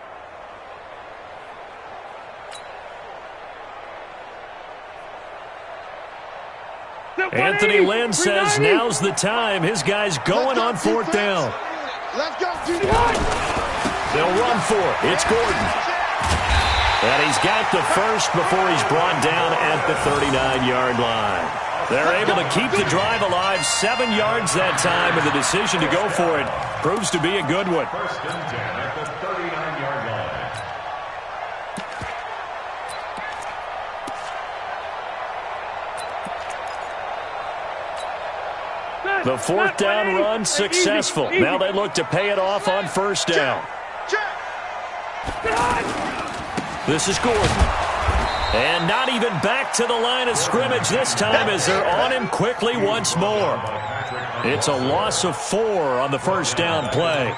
Anthony Lynn says now's the time. His guy's going on fourth down. Let's go, They'll run for it. It's Gordon. And he's got the first before he's brought down at the 39-yard line. They're able to keep the drive alive, 7 yards that time, and the decision to go for it proves to be a good one. 1st and 10 at the 39-yard line. The fourth down run successful. Now they look to pay it off on first down. This is Gordon. And not even back to the line of scrimmage this time as they're on him quickly once more. It's a loss of 4 on the first down play.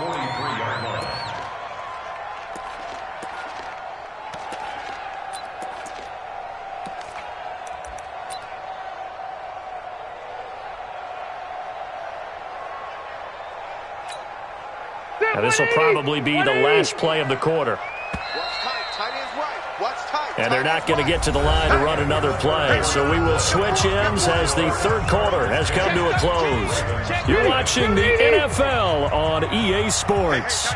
Now this will probably be the last play of the quarter. And they're not going to get to the line to run another play. So we will switch ends as the third quarter has come to a close. You're watching the NFL on EA Sports.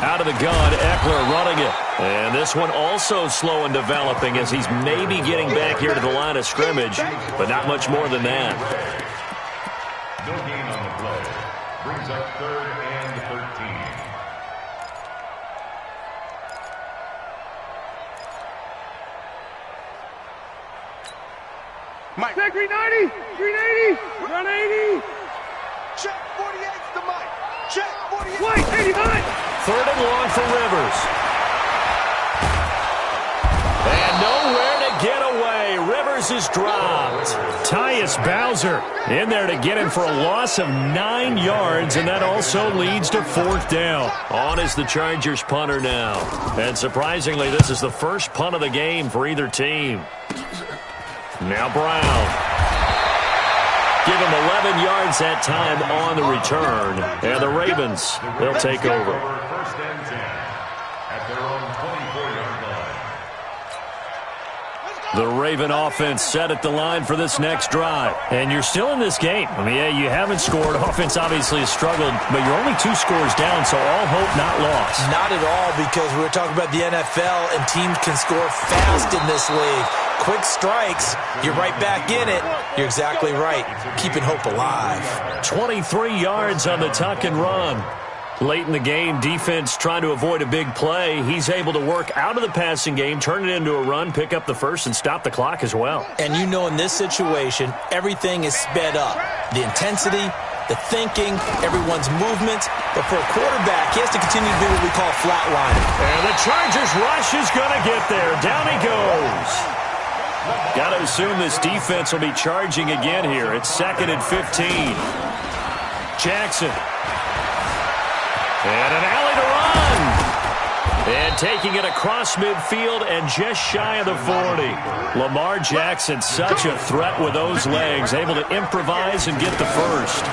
Out of the gun, Eckler running it. And this one also slow in developing as he's maybe getting back here to the line of scrimmage, but not much more than that. No gain on the play. Brings up 3rd and 13. Mike. Check 390. 380. Run 80. Check 48's the Mike. Check 48. White 89. 3rd and long for Rivers. And nowhere to get away. Rivers is dropped. Tyus Bowser in there to get him for a loss of 9 yards, and that also leads to fourth down. On is the Chargers punter now. And surprisingly, this is the first punt of the game for either team. Now Brown. Give him 11 yards that time on the return. And the Ravens, they'll take over. 1st and 10 at their own 24-yard line. The Raven offense set at the line for this next drive. And you're still in this game. I mean, yeah, you haven't scored. Offense obviously has struggled, but you're only 2 scores down, so all hope not lost. Not at all, because we were talking about the NFL, and teams can score fast in this league. Quick strikes, you're right back in it. You're exactly right. Keeping hope alive. 23 yards on the tuck and run. Late in the game, defense trying to avoid a big play. He's able to work out of the passing game, turn it into a run, pick up the first, and stop the clock as well. And you know in this situation, everything is sped up. The intensity, the thinking, everyone's movements. But for a quarterback, he has to continue to do what we call flatlining. And the Chargers rush is going to get there. Down he goes. Got to assume this defense will be charging again here. It's 2nd and 15. Jackson. And an alley to run. And taking it across midfield and just shy of the 40. Lamar Jackson, such a threat with those legs, able to improvise and get the first.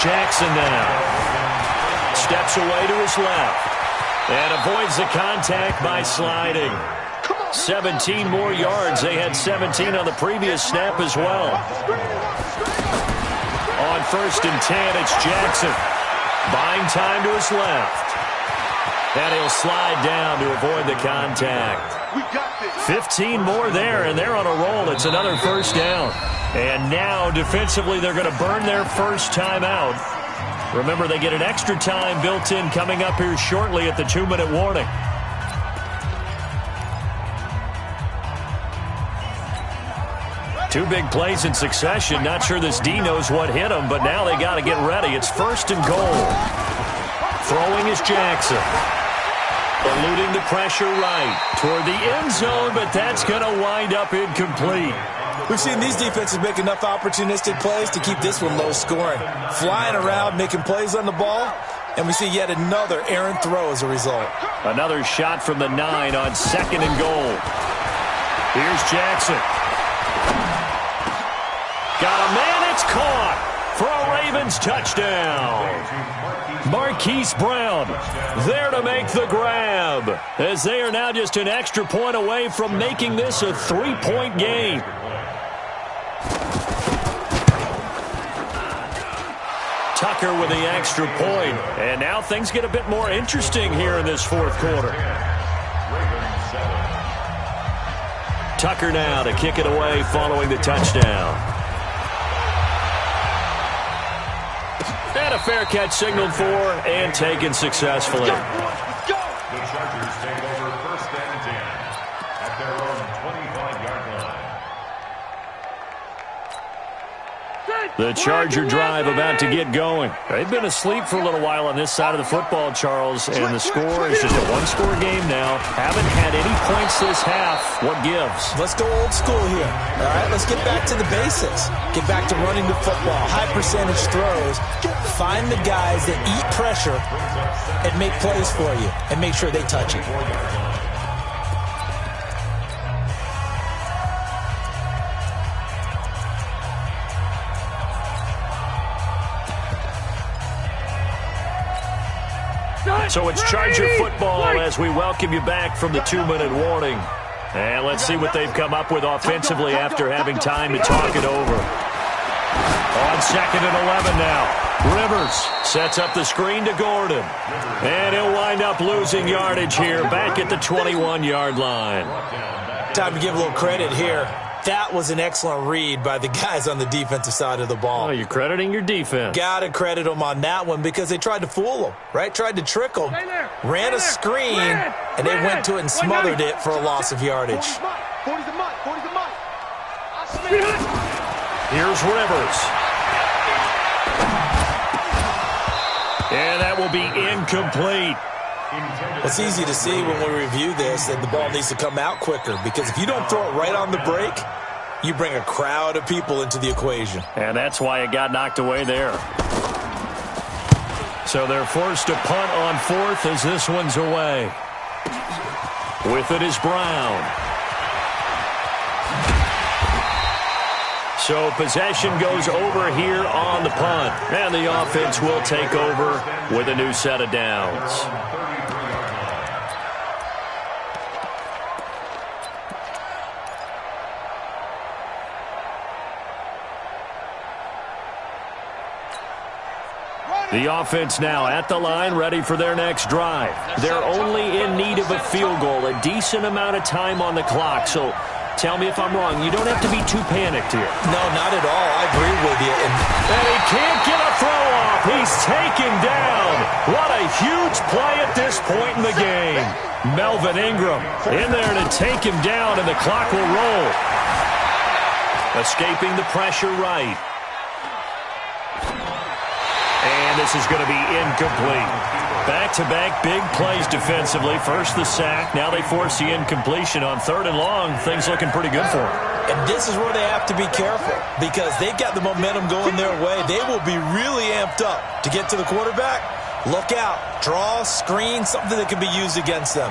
Jackson now steps away to his left and avoids the contact by sliding. 17 more yards. They had 17 on the previous snap as well. On 1st and 10, it's Jackson. Buying time to his left. And he'll slide down to avoid the contact. 15 more there, and they're on a roll. It's another first down. And now, defensively, they're going to burn their first timeout. Remember, they get an extra time built in coming up here shortly at the 2-minute warning. Two big plays in succession. Not sure this D knows what hit him, but now they got to get ready. It's 1st and goal. Throwing is Jackson. Eluding the pressure right toward the end zone, but that's going to wind up incomplete. We've seen these defenses make enough opportunistic plays to keep this one low scoring. Flying around, making plays on the ball, and we see yet another errant throw as a result. Another shot from the 9 on 2nd and goal. Here's Jackson. Got a man, it's caught for a Ravens touchdown. Marquise Brown there to make the grab, as they are now just an extra point away from making this a 3-point game. Tucker with the extra point, and now things get a bit more interesting here in this 4th quarter. Tucker now to kick it away following the touchdown. And a fair catch signaled for and taken successfully. The Chargers take over 1st and 10 at their own 25-yard line. The Charger drive about to get going. They've been asleep for a little while on this side of the football, Charles, and the score is just a 1-score game now. Haven't had any points this half. What gives? Let's go old school here. All right, let's get back to the basics. Get back to running the football, high percentage throws. Find the guys that eat pressure and make plays for you and make sure they touch it. So it's Charger football as we welcome you back from the 2-minute warning. And let's see what they've come up with offensively after having time to talk it over. On 2nd and 11 now. Rivers sets up the screen to Gordon. And he'll wind up losing yardage here back at the 21-yard line. Time to give a little credit here. That was an excellent read by the guys on the defensive side of the ball. Oh, you're crediting your defense. Got to credit them on that one because they tried to fool them, right? Tried to trick them. Ran a screen, and they went to it and smothered it for a loss of yardage. Here's Rivers. And that will be incomplete. It's easy to see when we review this that the ball needs to come out quicker because if you don't throw it right on the break, you bring a crowd of people into the equation. And that's why it got knocked away there. So they're forced to punt on 4th as this one's away. With it is Brown. So possession goes over here on the punt. And the offense will take over with a new set of downs. The offense now at the line, ready for their next drive. They're only in need of a field goal, a decent amount of time on the clock. So Tell me if I'm wrong. You don't have to be too panicked here. No, not at all. I agree with you. And he can't get a throw off. He's taken down. What a huge play at this point in the game. Melvin Ingram in there to take him down, and the clock will roll. Escaping the pressure right. And this is going to be incomplete. Back-to-back big plays defensively. First the sack. Now they force the incompletion on 3rd and long. Things looking pretty good for them. And this is where they have to be careful because they've got the momentum going their way. They will be really amped up to get to the quarterback. Look out. Draw, screen, something that can be used against them.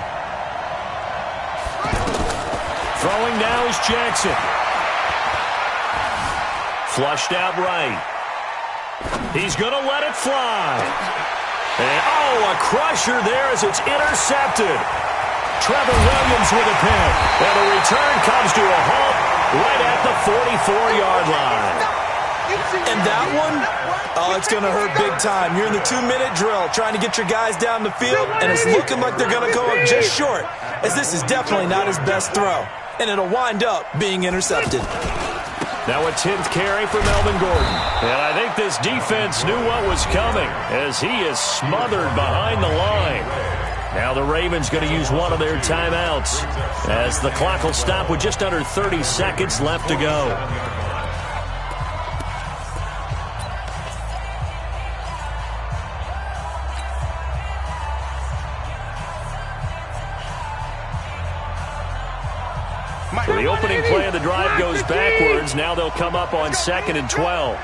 Throwing now is Jackson. Flushed out right. He's going to let it fly. And, a crusher there as it's intercepted. Trevor Williams with a pick. And the return comes to a halt right at the 44-yard line. And that one, it's going to hurt big time. You're in the 2-minute drill trying to get your guys down the field, and it's looking like they're going to go up just short, as this is definitely not his best throw. And it'll wind up being intercepted. Now a 10th carry for Melvin Gordon. And I think this defense knew what was coming as he is smothered behind the line. Now the Ravens going to use one of their timeouts as the clock will stop with just under 30 seconds left to go. So the opening play of the drive goes backwards. Now they'll come up on 2nd and 12.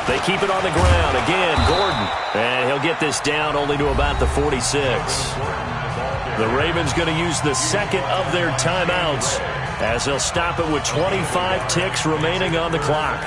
They keep it on the ground. Again, Gordon. And he'll get this down only to about the 46. The Ravens going to use the second of their timeouts as they'll stop it with 25 ticks remaining on the clock.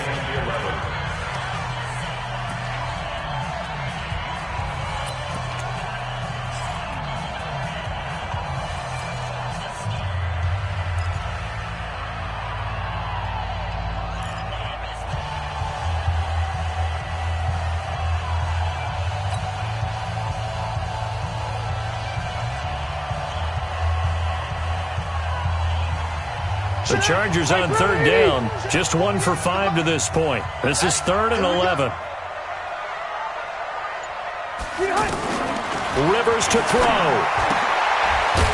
The Chargers on 3rd down, just 1 for 5 to this point. This is 3rd and 11. Rivers to throw.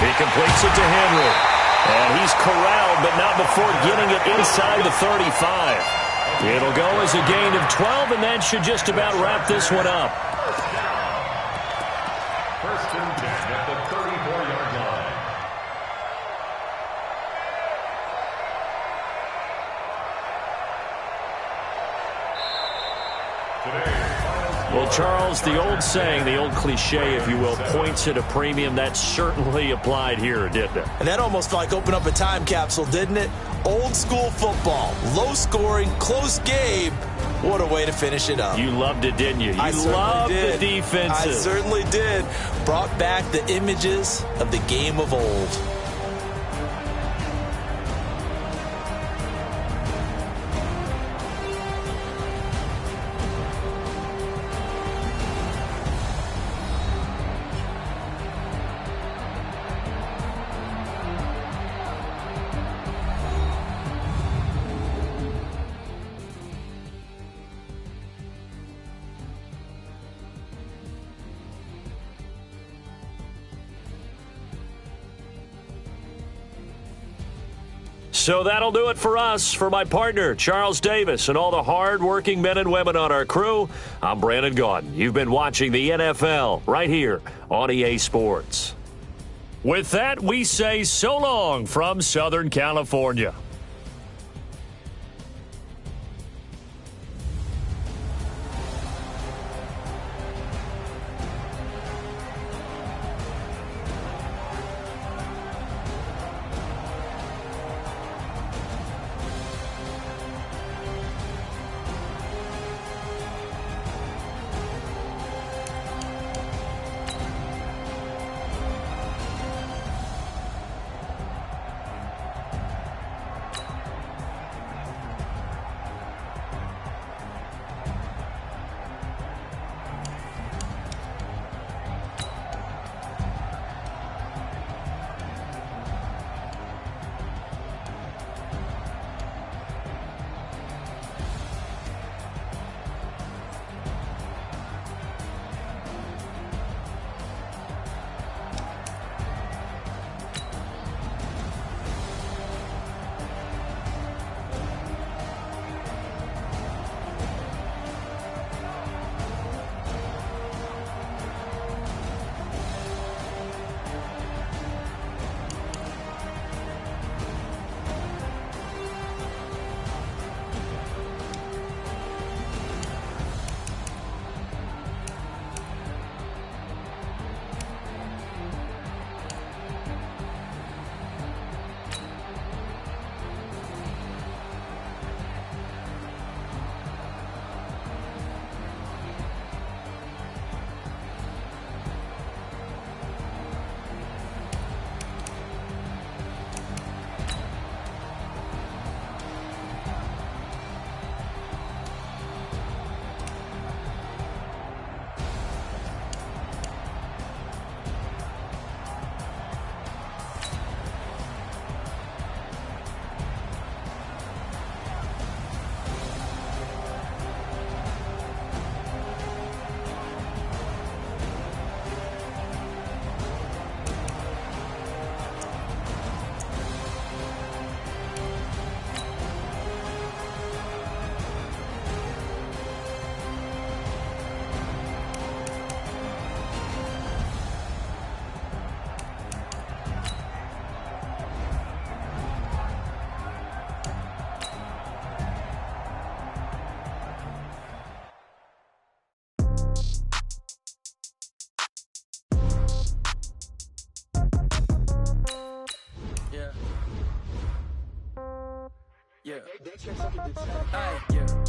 He completes it to Henry. And he's corralled, but not before getting it inside the 35. It'll go as a gain of 12, and that should just about wrap this one up. 1st and 10 at the 34-yard line. Well, Charles, the old saying, the old cliche, if you will, points at a premium. That certainly applied here, didn't it? And that almost like opened up a time capsule, didn't it? Old school football, low scoring, close game. What a way to finish it up. You loved it, didn't you? You loved the defenses. I certainly did. Brought back the images of the game of old. So that'll do it for us. For my partner, Charles Davis, and all the hard-working men and women on our crew, I'm Brandon Gaudin. You've been watching the NFL right here on EA Sports. With that, we say so long from Southern California.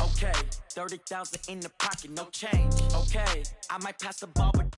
Okay, 30,000 in the pocket, no change. Okay, I might pass the ball, but